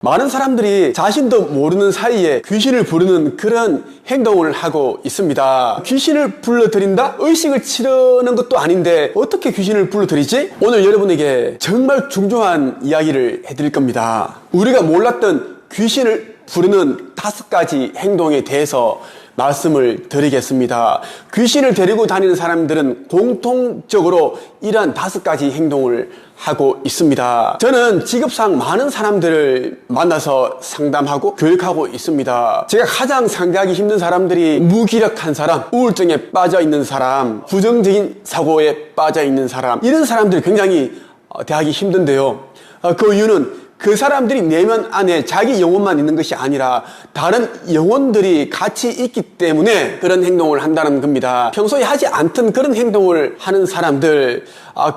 많은 사람들이 자신도 모르는 사이에 귀신을 부르는 그런 행동을 하고 있습니다. 귀신을 불러들인다? 의식을 치르는 것도 아닌데 어떻게 귀신을 불러들이지? 오늘 여러분에게 정말 중요한 이야기를 해드릴 겁니다. 우리가 몰랐던 귀신을 부르는 5가지 행동에 대해서 말씀을 드리겠습니다. 귀신을 데리고 다니는 사람들은 공통적으로 이러한 5가지 행동을 하고 있습니다. 저는 직업상 많은 사람들을 만나서 상담하고 교육하고 있습니다. 제가 가장 상대하기 힘든 사람들이 무기력한 사람, 우울증에 빠져 있는 사람, 부정적인 사고에 빠져 있는 사람, 이런 사람들이 굉장히 대하기 힘든데요. 그 이유는 그 사람들이 내면 안에 자기 영혼만 있는 것이 아니라 다른 영혼들이 같이 있기 때문에 그런 행동을 한다는 겁니다. 평소에 하지 않던 그런 행동을 하는 사람들,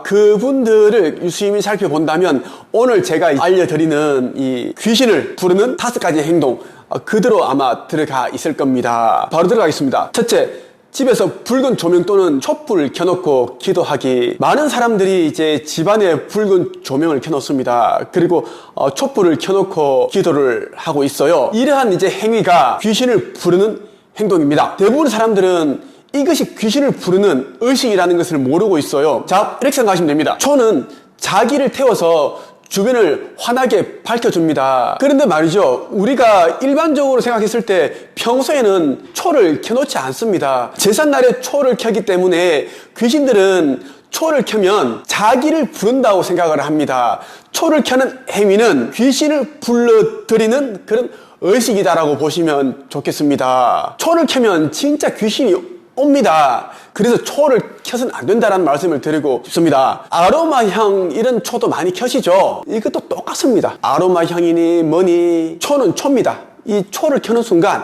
그분들을 유심히 살펴본다면 오늘 제가 알려드리는 이 귀신을 부르는 5가지 행동, 그대로 아마 들어가 있을 겁니다. 바로 들어가겠습니다. 첫째, 집에서 붉은 조명 또는 촛불을 켜놓고 기도하기. 많은 사람들이 이제 집안에 붉은 조명을 켜놓습니다. 그리고 촛불을 켜놓고 기도를 하고 있어요. 이러한 이제 행위가 귀신을 부르는 행동입니다. 대부분 사람들은 이것이 귀신을 부르는 의식이라는 것을 모르고 있어요. 자, 이렇게 생각하시면 됩니다. 초는 자기를 태워서 주변을 환하게 밝혀줍니다. 그런데 말이죠, 우리가 일반적으로 생각했을 때 평소에는 초를 켜놓지 않습니다. 제삿날에 초를 켜기 때문에 귀신들은 초를 켜면 자기를 부른다고 생각을 합니다. 초를 켜는 행위는 귀신을 불러들이는 그런 의식이다라고 보시면 좋겠습니다. 초를 켜면 진짜 귀신이 옵니다. 그래서 초를 켜서는 안 된다는 말씀을 드리고 싶습니다. 아로마 향 이런 초도 많이 켜시죠? 이것도 똑같습니다. 아로마 향이니 뭐니 초는 초입니다. 이 초를 켜는 순간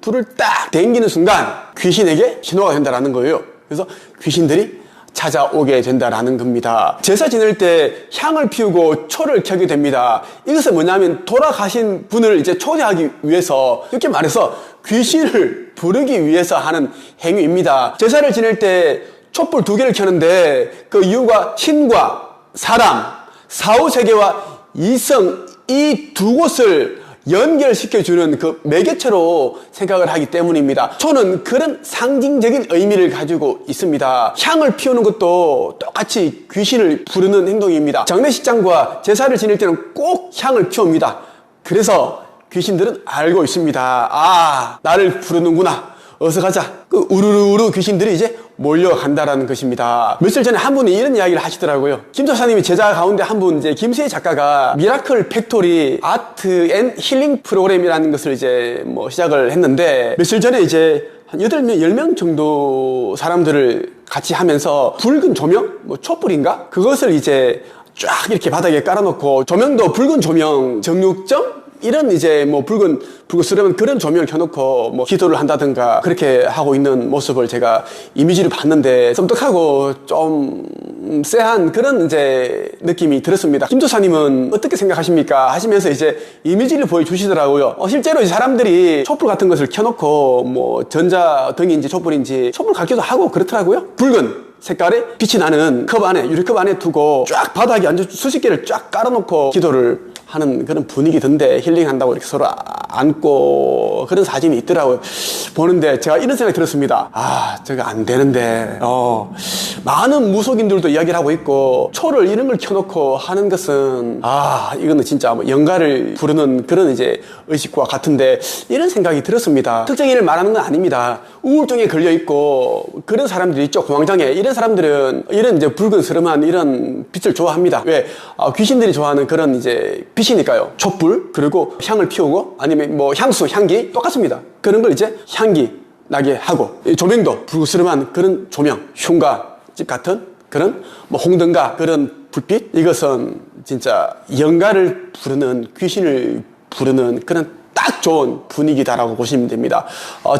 불을 딱 당기는 순간 귀신에게 신호가 된다는 거예요. 그래서 귀신들이 찾아오게 된다라는 겁니다. 제사 지낼 때 향을 피우고 초를 켜게 됩니다. 이것은 뭐냐면 돌아가신 분을 이제 초대하기 위해서, 이렇게 말해서 귀신을 부르기 위해서 하는 행위입니다. 제사를 지낼 때 촛불 2개를 켜는데 그 이유가 신과 사람, 사후세계와 이성, 이 두 곳을 연결시켜주는 그 매개체로 생각을 하기 때문입니다. 초는 그런 상징적인 의미를 가지고 있습니다. 향을 피우는 것도 똑같이 귀신을 부르는 행동입니다. 장례식장과 제사를 지낼 때는 꼭 향을 피웁니다. 그래서 귀신들은 알고 있습니다. 나를 부르는구나. 어서 가자. 그 우르르 귀신들이 이제 몰려간다라는 것입니다. 며칠 전에 한 분이 이런 이야기를 하시더라고요. 김 작사님이 제자 가운데 한 분, 이제 김수혜 작가가 미라클 팩토리 아트 앤 힐링 프로그램이라는 것을 이제 시작을 했는데, 며칠 전에 이제 한 8명, 10명 정도 사람들을 같이 하면서 붉은 조명? 촛불인가? 그것을 이제 쫙 이렇게 바닥에 깔아놓고, 조명도 붉은 조명, 정육점? 이런 이제 붉은 스름한 그런 조명을 켜놓고 기도를 한다든가 그렇게 하고 있는 모습을 제가 이미지를 봤는데 섬뜩하고 좀 쎄한 그런 이제 느낌이 들었습니다. 김 조사님은 어떻게 생각하십니까? 하시면서 이제 이미지를 보여주시더라고요. 실제로 이제 사람들이 촛불 같은 것을 켜놓고 전자등인지 촛불인지 촛불 갖기도 하고 그렇더라고요. 붉은 색깔의 빛이 나는 컵 안에, 유리컵 안에 두고 쫙 바닥에 앉아 수십 개를 쫙 깔아놓고 기도를 하는 그런 분위기던데, 힐링한다고 이렇게 서로 안고 그런 사진이 있더라고요. 보는데 제가 이런 생각이 들었습니다. 저거 안 되는데. 많은 무속인들도 이야기를 하고 있고, 초를 이런 걸 켜놓고 하는 것은 이거는 진짜 영가를 부르는 그런 이제 의식과 같은데, 이런 생각이 들었습니다. 특정인을 말하는 건 아닙니다. 우울증에 걸려 있고 그런 사람들이 있죠. 공황장애. 이런 사람들은 이런 이제 붉은 스름한 이런 빛을 좋아합니다. 왜? 귀신들이 좋아하는 그런 이제 빛이니까요. 촛불, 그리고 향을 피우고, 아니면 향수, 향기 똑같습니다. 그런 걸 이제 향기 나게 하고, 조명도 붉스름한 그런 조명, 흉가집 같은 그런 홍등가 그런 불빛, 이것은 진짜 영가를 부르는, 귀신을 부르는 그런 딱 좋은 분위기다라고 보시면 됩니다.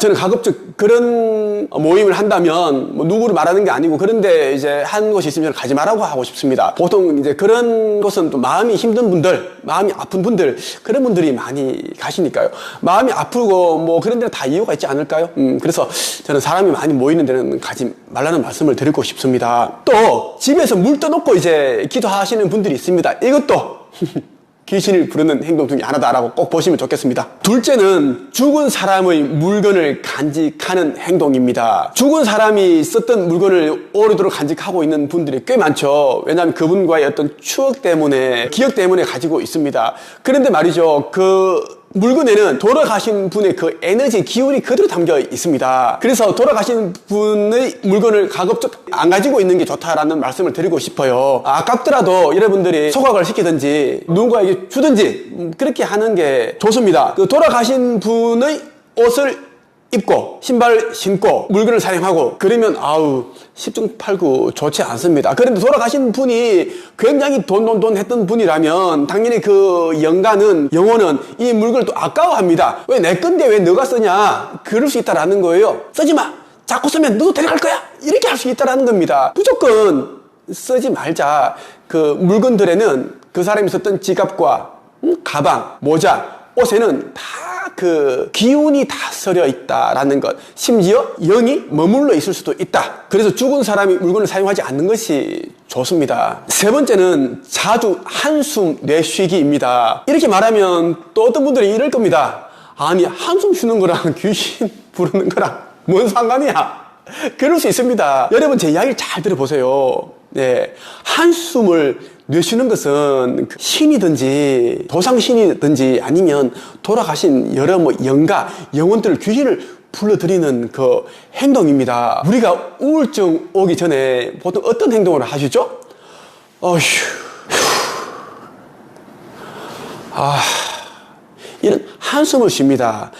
저는 가급적 그런 모임을 한다면 누구를 말하는 게 아니고, 그런데 이제 한 곳이 있으면 가지 말라고 하고 싶습니다. 보통 이제 그런 곳은 또 마음이 힘든 분들, 마음이 아픈 분들, 그런 분들이 많이 가시니까요. 마음이 아프고 그런 데는 다 이유가 있지 않을까요? 그래서 저는 사람이 많이 모이는 데는 가지 말라는 말씀을 드리고 싶습니다. 또 집에서 물 떠놓고 이제 기도하시는 분들이 있습니다. 이것도 귀신을 부르는 행동 중에 하나다라고 꼭 보시면 좋겠습니다. 둘째는 죽은 사람의 물건을 간직하는 행동입니다. 죽은 사람이 썼던 물건을 오래도록 간직하고 있는 분들이 꽤 많죠. 왜냐하면 그분과의 어떤 추억 때문에, 기억 때문에 가지고 있습니다. 그런데 말이죠, 그 물건에는 돌아가신 분의 그 에너지, 기운이 그대로 담겨 있습니다. 그래서 돌아가신 분의 물건을 가급적 안 가지고 있는 게 좋다라는 말씀을 드리고 싶어요. 아깝더라도 여러분들이 소각을 시키든지 누군가에게 주든지 그렇게 하는 게 좋습니다. 그 돌아가신 분의 옷을 입고 신발 신고 물건을 사용하고 그러면 아우 10중 8구 좋지 않습니다. 그런데 돌아가신 분이 굉장히 돈 했던 분이라면 당연히 그 영혼은 이 물건을 또 아까워합니다. 왜 내 건데 왜 너가 쓰냐, 그럴 수 있다라는 거예요. 쓰지 마, 자꾸 쓰면 너도 데려갈 거야, 이렇게 할 수 있다라는 겁니다. 무조건 쓰지 말자. 그 물건들에는 그 사람이 썼던 지갑과 가방, 모자, 옷에는 다 그 기운이 다 서려 있다라는 것, 심지어 영이 머물러 있을 수도 있다. 그래서 죽은 사람이 물건을 사용하지 않는 것이 좋습니다. 세 번째는 자주 한숨 내쉬기입니다. 이렇게 말하면 또 어떤 분들이 이럴 겁니다. 아니, 한숨 쉬는 거랑 귀신 부르는 거랑 뭔 상관이야? 그럴 수 있습니다. 여러분, 제 이야기를 잘 들어보세요. 네, 한숨을 내쉬는 것은 신이든지 도상신이든지 아니면 돌아가신 여러 영가, 영혼들, 귀신을 불러들이는 그 행동입니다. 우리가 우울증 오기 전에 보통 어떤 행동을 하시죠? 이런 한숨을 쉽니다.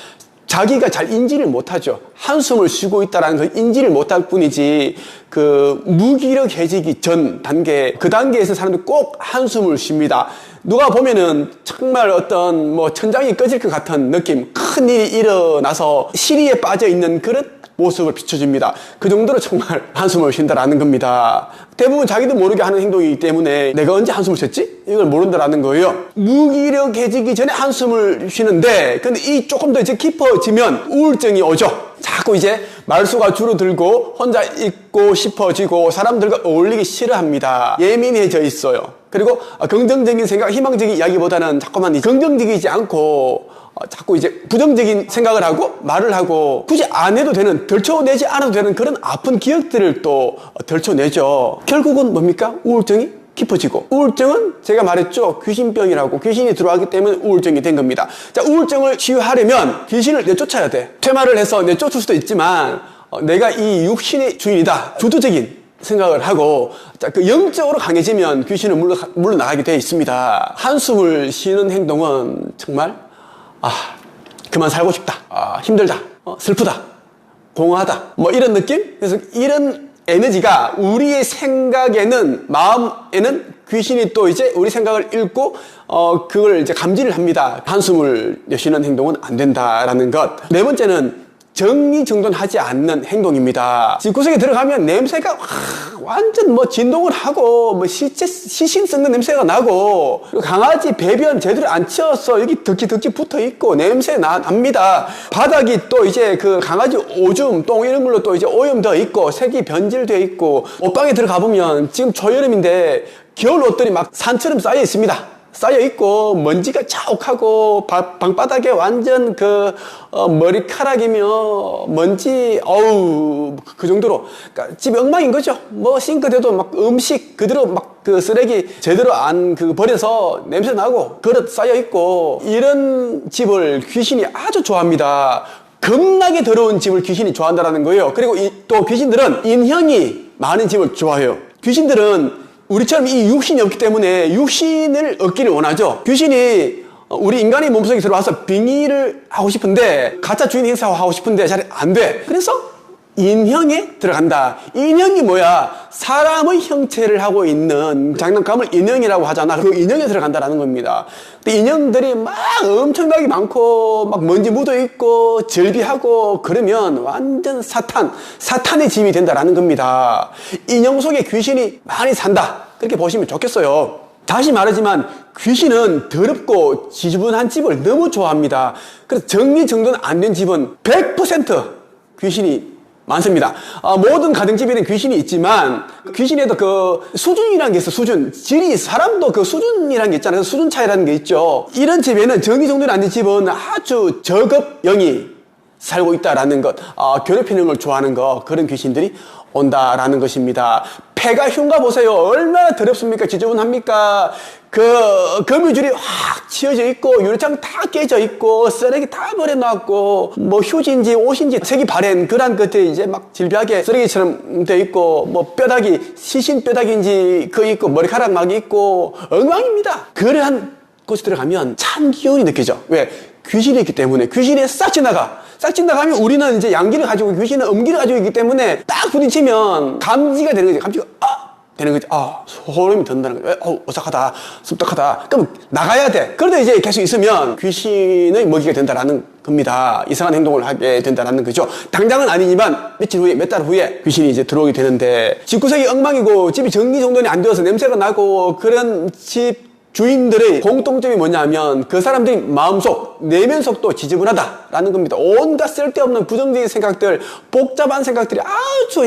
자기가 잘 인지를 못하죠. 한숨을 쉬고 있다는 걸 인지를 못할 뿐이지, 그 무기력해지기 전 단계, 그 단계에서 사람들이 꼭 한숨을 쉽니다. 누가 보면은 정말 어떤 천장이 꺼질 것 같은 느낌, 큰 일이 일어나서 시리에 빠져 있는 그런 모습을 비춰줍니다. 그 정도로 정말 한숨을 쉰다라는 겁니다. 대부분 자기도 모르게 하는 행동이기 때문에 내가 언제 한숨을 쉬었지? 이걸 모른다라는 거예요. 무기력해지기 전에 한숨을 쉬는데, 근데 이 조금 더 이제 깊어지면 우울증이 오죠. 자꾸 이제 말수가 줄어들고 혼자 있고 싶어지고 사람들과 어울리기 싫어합니다. 예민해져 있어요. 그리고 긍정적인 생각, 희망적인 이야기보다는 자꾸만 긍정적이지 않고 자꾸 이제 부정적인 생각을 하고 말을 하고 굳이 안 해도 되는, 덜쳐내지 않아도 되는 그런 아픈 기억들을 또 덜쳐내죠. 결국은 뭡니까? 우울증이 깊어지고, 우울증은 제가 말했죠, 귀신병이라고. 귀신이 들어왔기 때문에 우울증이 된 겁니다. 자, 우울증을 치유하려면 귀신을 내쫓아야 돼. 퇴마를 해서 내쫓을 수도 있지만 내가 이 육신의 주인이다, 주도적인 생각을 하고, 자, 그 영적으로 강해지면 귀신은 물러나가게 되어 있습니다. 한숨을 쉬는 행동은 정말 그만 살고 싶다, 힘들다, 슬프다, 공허하다, 이런 느낌? 그래서 이런 에너지가 우리의 생각에는, 마음에는 귀신이 또 이제 우리 생각을 읽고 그걸 이제 감지를 합니다. 한숨을 내쉬는 행동은 안 된다라는 것. 네 번째는 정리정돈하지 않는 행동입니다. 집구석에 들어가면 냄새가 완전 진동을 하고 시신 썩는 냄새가 나고, 강아지 배변 제대로 안 치웠어, 여기 덕지 붙어 있고 냄새 납니다. 바닥이 또 이제 그 강아지 오줌, 똥 이런 걸로 또 이제 오염되어 있고 색이 변질되어 있고, 옷방에 들어가 보면 지금 초여름인데 겨울 옷들이 막 산처럼 쌓여 있습니다. 쌓여 있고 먼지가 자욱하고 방바닥에 완전 머리카락이며 먼지, 그 정도로, 그러니까 집 엉망인 거죠. 싱크대도 막 음식 그대로 막 그 쓰레기 제대로 안 버려서 냄새 나고, 그릇 쌓여 있고, 이런 집을 귀신이 아주 좋아합니다. 겁나게 더러운 집을 귀신이 좋아한다는 거예요. 그리고 또 귀신들은 인형이 많은 집을 좋아해요. 귀신들은 우리처럼 이 육신이 없기 때문에 육신을 얻기를 원하죠. 귀신이 우리 인간의 몸속에 들어와서 빙의를 하고 싶은데, 가짜 주인 행사하고 싶은데 잘 안 돼. 그래서 인형에 들어간다. 인형이 뭐야? 사람의 형체를 하고 있는 장난감을 인형이라고 하잖아. 그 인형에 들어간다라는 겁니다. 근데 인형들이 막 엄청나게 많고 막 먼지 묻어 있고 절비하고 그러면 완전 사탄의 짐이 된다라는 겁니다. 인형 속에 귀신이 많이 산다, 그렇게 보시면 좋겠어요. 다시 말하지만 귀신은 더럽고 지저분한 집을 너무 좋아합니다. 그래서 정리정돈 안 된 집은 100% 귀신이 많습니다. 모든 가정집에는 귀신이 있지만 귀신에도 그 수준이라는 게 있어. 수준, 질이, 사람도 그 수준이라는 게 있잖아요. 수준 차이라는 게 있죠. 이런 집에는 정의정돈이 안 된 집은 아주 저급 영이 살고 있다라는 것, 괴롭히는 걸 좋아하는 거, 그런 귀신들이 온다라는 것입니다. 폐가 흉가 보세요. 얼마나 더럽습니까? 지저분합니까? 그 거미줄이 확 치어져 있고 유리창 다 깨져 있고 쓰레기 다 버려놨고 뭐 휴지인지 옷인지 색이 바랜 그런 것들이 이제 막 질비하게 쓰레기처럼 돼 있고 뭐 뼈다귀 시신 뼈다귀인지 그 있고 머리카락 막 있고 엉망입니다. 그러한 곳에 들어가면 참 기운이 느껴져. 왜? 귀신이 있기 때문에. 귀신이 싹 지나가면 우리는 이제 양기를 가지고 귀신은 음기를 가지고 있기 때문에 딱 부딪히면 감지가 되는 거지. 감지가 되는 거지. 소름이 든다는 거지. 어색하다, 습득하다. 그럼 나가야 돼. 그런데 이제 계속 있으면 귀신의 먹이가 된다라는 겁니다. 이상한 행동을 하게 된다라는 거죠. 당장은 아니지만 며칠 후에, 몇 달 후에 귀신이 이제 들어오게 되는데 집구석이 엉망이고 집이 정리정돈이 안 되어서 냄새가 나고 그런 집 주인들의 공통점이 뭐냐면 그 사람들이 마음속, 내면속도 지저분하다라는 겁니다. 온갖 쓸데없는 부정적인 생각들, 복잡한 생각들이 아주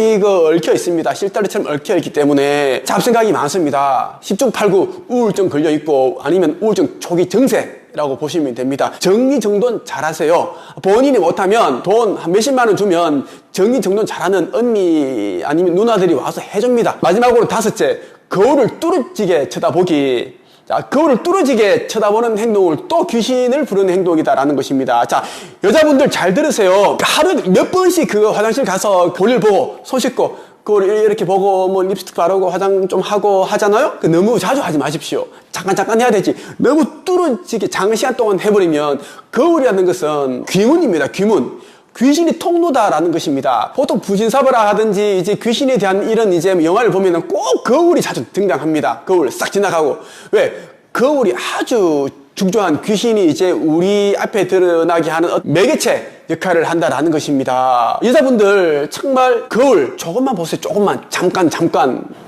얽혀 있습니다. 실타래처럼 얽혀 있기 때문에 잡생각이 많습니다. 10중 8구 우울증 걸려 있고 아니면 우울증 초기 증세라고 보시면 됩니다. 정리정돈 잘하세요. 본인이 못하면 돈 한 몇십만 원 주면 정리정돈 잘하는 언니 아니면 누나들이 와서 해줍니다. 마지막으로 5째, 거울을 뚜렷지게 쳐다보기. 자, 거울을 뚫어지게 쳐다보는 행동을 또 귀신을 부르는 행동이다라는 것입니다. 자, 여자분들 잘 들으세요. 하루에 몇 번씩 그 화장실 가서 볼일 보고 손 씻고 거울 이렇게 보고 뭐 립스틱 바르고 화장 좀 하고 하잖아요. 너무 자주 하지 마십시오. 잠깐 해야 되지. 너무 뚫어지게 장시간 동안 해버리면 거울이라는 것은 귀문입니다. 귀문. 귀신이 통로다라는 것입니다. 보통 부진사바라 하든지 이제 귀신에 대한 이런 이제 영화를 보면은 꼭 거울이 자주 등장합니다. 거울 싹 지나가고. 왜? 거울이 아주 중요한 귀신이 이제 우리 앞에 드러나게 하는 매개체 역할을 한다라는 것입니다. 여자분들 정말 거울 조금만 보세요. 조금만. 잠깐.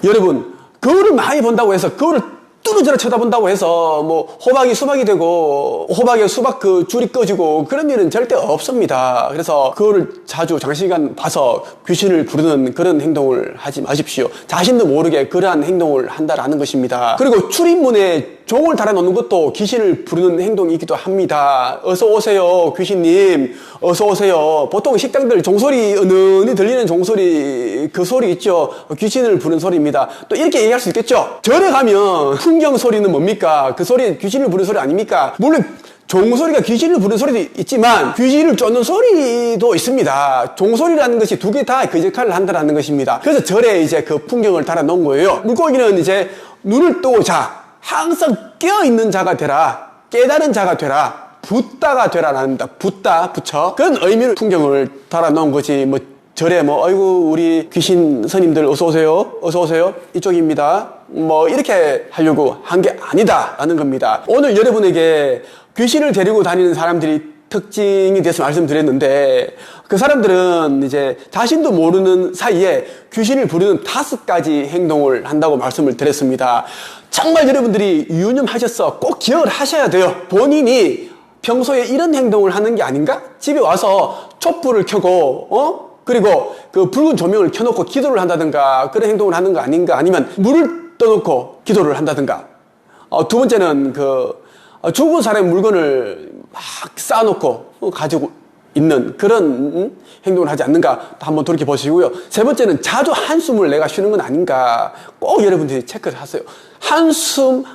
여러분, 거울을 많이 본다고 해서 거울을 뚫어져라 쳐다본다고 해서 뭐 호박이 수박이 되고 호박에 수박 그 줄이 꺼지고 그런 일은 절대 없습니다. 그래서 그거를 자주 장시간 봐서 귀신을 부르는 그런 행동을 하지 마십시오. 자신도 모르게 그러한 행동을 한다라는 것입니다. 그리고 출입문에 종을 달아놓는 것도 귀신을 부르는 행동이기도 합니다. 어서 오세요, 귀신님. 어서 오세요. 보통 식당들 종소리, 은은히 들리는 종소리, 그 소리 있죠. 귀신을 부르는 소리입니다. 또 이렇게 얘기할 수 있겠죠. 절에 가면 풍경 소리는 뭡니까? 그 소리 귀신을 부르는 소리 아닙니까? 물론 종소리가 귀신을 부르는 소리도 있지만 귀신을 쫓는 소리도 있습니다. 종소리라는 것이 두 개 다 그 역할을 한다는 것입니다. 그래서 절에 이제 그 풍경을 달아놓은 거예요. 물고기는 이제 눈을 뜨고 자. 항상 깨어있는 자가 되라. 깨달은 자가 되라. 붓다가 되라랍니다. 붓다, 붙여. 그런 의미로 풍경을 달아놓은 거지. 뭐 절에 뭐 아이고 우리 귀신 스님들 어서 오세요. 어서 오세요. 이쪽입니다. 뭐 이렇게 하려고 한 게 아니다라는 겁니다. 오늘 여러분에게 귀신을 데리고 다니는 사람들이 특징이 돼서 말씀드렸는데 그 사람들은 이제 자신도 모르는 사이에 귀신을 부르는 5가지 행동을 한다고 말씀을 드렸습니다. 정말 여러분들이 유념하셔서 꼭 기억을 하셔야 돼요. 본인이 평소에 이런 행동을 하는 게 아닌가? 집에 와서 촛불을 켜고 그리고 그 붉은 조명을 켜놓고 기도를 한다든가 그런 행동을 하는 거 아닌가? 아니면 물을 떠놓고 기도를 한다든가. 두 번째는 죽은 사람의 물건을 막 쌓아놓고 가지고 있는 그런 행동을 하지 않는가 한번 돌이켜 보시고요. 세 번째는 자주 한숨을 내가 쉬는 건 아닌가 꼭 여러분들이 체크를 하세요. 한숨이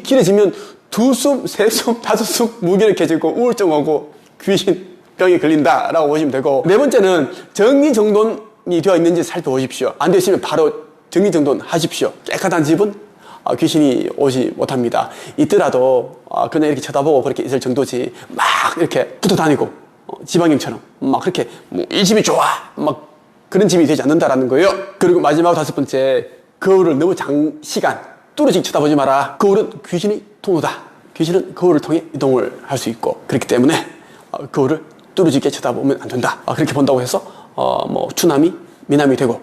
길어지면 2숨, 3숨, 5숨 무기력해지고 우울증 오고 귀신병에 걸린다라고 보시면 되고, 네 번째는 정리정돈이 되어 있는지 살펴보십시오. 안 되어 있으면 바로 정리정돈 하십시오. 깨끗한 집은 귀신이 오지 못합니다. 있더라도 그냥 이렇게 쳐다보고 그렇게 있을 정도지 막 이렇게 붙어 다니고 지방령처럼 막 그렇게 이 집이 좋아 막 그런 집이 되지 않는다라는 거예요. 그리고 마지막 5번째, 거울을 너무 장시간 뚜렷이 쳐다보지 마라. 거울은 귀신이 통로다. 귀신은 거울을 통해 이동을 할 수 있고, 그렇기 때문에 거울을 뚜렷이 쳐다보면 안 된다. 그렇게 본다고 해서 뭐 추남이 미남이 되고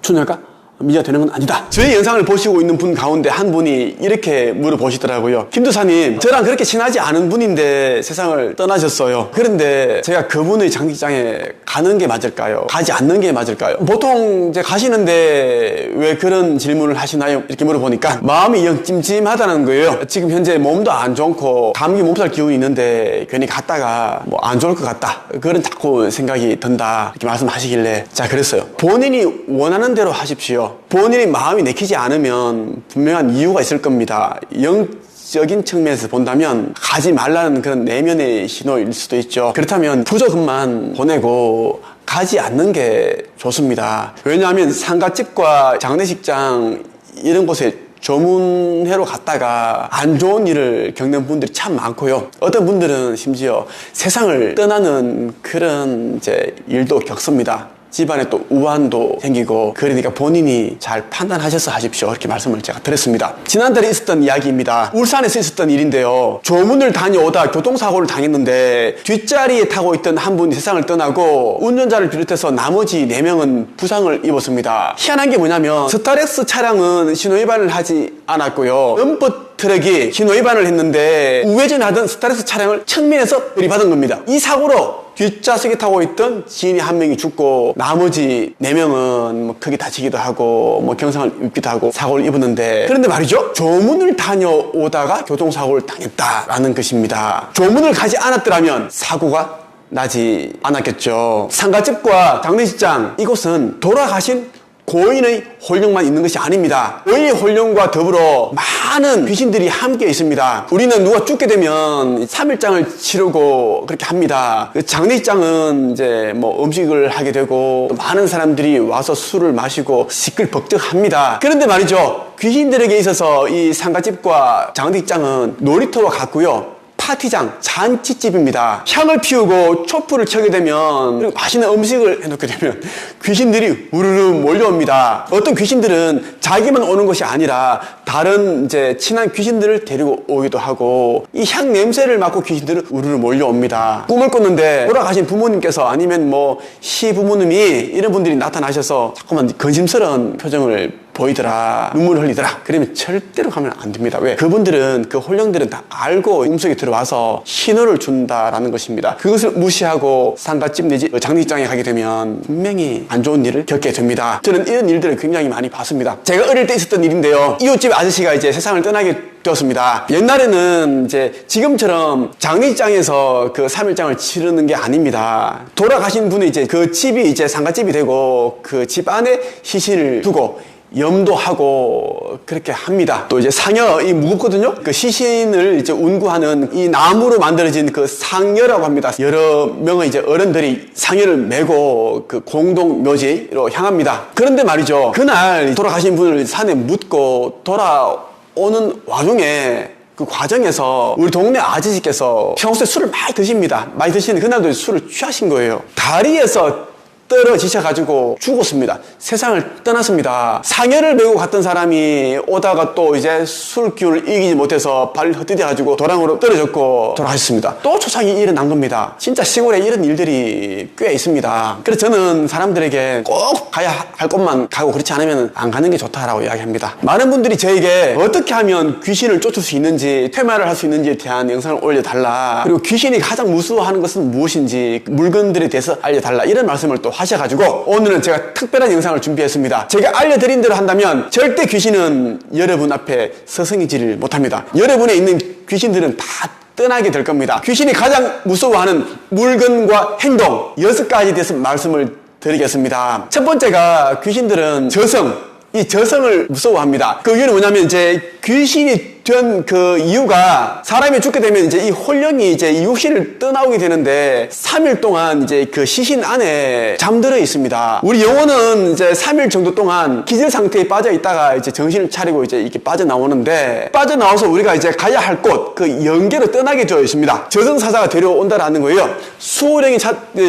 추녀가 미제가 되는 건 아니다. 저희 영상을 보시고 있는 분 가운데 한 분이 이렇게 물어보시더라고요. 김도사님, 저랑 그렇게 친하지 않은 분인데 세상을 떠나셨어요. 그런데 제가 그분의 장기장에 가는 게 맞을까요? 가지 않는 게 맞을까요? 보통 이제 가시는데 왜 그런 질문을 하시나요? 이렇게 물어보니까 마음이 영 찜찜하다는 거예요. 지금 현재 몸도 안 좋고 감기 몸살 기운이 있는데 괜히 갔다가 뭐 안 좋을 것 같다. 그런 자꾸 생각이 든다. 이렇게 말씀하시길래 자, 그랬어요. 본인이 원하는 대로 하십시오. 본인이 마음이 내키지 않으면 분명한 이유가 있을 겁니다. 영적인 측면에서 본다면 가지 말라는 그런 내면의 신호일 수도 있죠. 그렇다면 부적금만 보내고 가지 않는 게 좋습니다. 왜냐하면 상가집과 장례식장 이런 곳에 조문회로 갔다가 안 좋은 일을 겪는 분들이 참 많고요. 어떤 분들은 심지어 세상을 떠나는 그런 일도 겪습니다. 집안에 또 우환도 생기고, 그러니까 본인이 잘 판단하셔서 하십시오. 이렇게 말씀을 제가 드렸습니다. 지난달에 있었던 이야기입니다. 울산에서 있었던 일인데요. 조문을 다녀오다 교통사고를 당했는데 뒷자리에 타고 있던 한 분이 세상을 떠나고 운전자를 비롯해서 나머지 4명은 부상을 입었습니다. 희한한 게 뭐냐면 스타렉스 차량은 신호위반을 하지 않았고요. 덤프 트럭이 신호위반을 했는데 우회전하던 스타렉스 차량을 측면에서 들이받은 겁니다. 이 사고로 뒷좌석에 타고 있던 지인이 한 명이 죽고 나머지 4명은 뭐 크게 다치기도 하고 뭐 경상을 입기도 하고 사고를 입었는데, 그런데 말이죠, 조문을 다녀오다가 교통사고를 당했다라는 것입니다. 조문을 가지 않았더라면 사고가 나지 않았겠죠. 상가집과 장례식장, 이곳은 돌아가신 고인의 홀령만 있는 것이 아닙니다. 고인의 홀령과 더불어 많은 귀신들이 함께 있습니다. 우리는 누가 죽게 되면 3일장을 치르고 그렇게 합니다. 장례식장은 이제 뭐 음식을 하게 되고 많은 사람들이 와서 술을 마시고 시끌벅적합니다. 그런데 말이죠, 귀신들에게 있어서 이 상가집과 장례식장은 놀이터로 갔고요, 파티장, 잔치집입니다. 향을 피우고 촛불을 켜게 되면, 그리고 맛있는 음식을 해놓게 되면 귀신들이 우르르 몰려옵니다. 어떤 귀신들은 자기만 오는 것이 아니라 다른 친한 귀신들을 데리고 오기도 하고, 이 향 냄새를 맡고 귀신들은 우르르 몰려옵니다. 꿈을 꿨는데 돌아가신 부모님께서 아니면 뭐 시부모님이 이런 분들이 나타나셔서 자꾸만 근심스러운 표정을 보이더라, 눈물을 흘리더라, 그러면 절대로 가면 안 됩니다. 왜? 그분들은, 그 홀령들은 다 알고 꿈속에 들어와서 신호를 준다라는 것입니다. 그것을 무시하고 상가집 내지 장례식장에 가게 되면 분명히 안 좋은 일을 겪게 됩니다. 저는 이런 일들을 굉장히 많이 봤습니다. 제가 어릴 때 있었던 일인데요, 이웃집 아저씨가 이제 세상을 떠나게 되었습니다. 옛날에는 지금처럼 장례식장에서 그 3일장을 치르는 게 아닙니다. 돌아가신 분이 그 집이 상가집이 되고 그 집 안에 시신을 두고 염도하고 그렇게 합니다. 또 상여이 무겁거든요. 그 시신을 운구하는 이 나무로 만들어진 그 상여라고 합니다. 여러 명의 어른들이 상여를 메고 그 공동 묘지로 향합니다. 그런데 말이죠, 그날 돌아가신 분을 산에 묻고 돌아오는 와중에 그 과정에서 우리 동네 아저씨께서 평소에 술을 많이 드십니다. 많이 드시는 그날도 술을 취하신 거예요. 다리에서 떨어지셔가지고 죽었습니다. 세상을 떠났습니다. 상여를 메고 갔던 사람이 오다가 또 술 기운을 이기지 못해서 발을 헛디뎌가지고 도랑으로 떨어졌고 돌아가셨습니다. 또 초상이 일어난 겁니다. 진짜 시골에 이런 일들이 꽤 있습니다. 그래서 저는 사람들에게 꼭 가야 할 곳만 가고 그렇지 않으면 안 가는 게 좋다라고 이야기합니다. 많은 분들이 저에게 어떻게 하면 귀신을 쫓을 수 있는지, 퇴마를 할 수 있는지에 대한 영상을 올려달라, 그리고 귀신이 가장 무서워하는 것은 무엇인지, 물건들에 대해서 알려달라, 이런 말씀을 또 하셔가지고 오늘은 제가 특별한 영상을 준비했습니다. 제가 알려드린 대로 한다면 절대 귀신은 여러분 앞에 서성이지를 못합니다. 여러분에 있는 귀신들은 다 떠나게 될 겁니다. 귀신이 가장 무서워하는 물건과 행동 6가지에 대해서 말씀을 드리겠습니다. 첫 번째가, 귀신들은 이 저성을 무서워합니다. 그 이유는 뭐냐면 귀신이 된 그 이유가, 사람이 죽게 되면 이 홀령이 이 육신을 떠나오게 되는데 3일 동안 그 시신 안에 잠들어 있습니다. 우리 영혼은 3일 정도 동안 기절 상태에 빠져 있다가 정신을 차리고 이렇게 빠져나오는데, 빠져나와서 우리가 가야 할 곳, 그 영계로 떠나게 되어 있습니다. 저승사자가 데려온다라는 거예요. 수호령이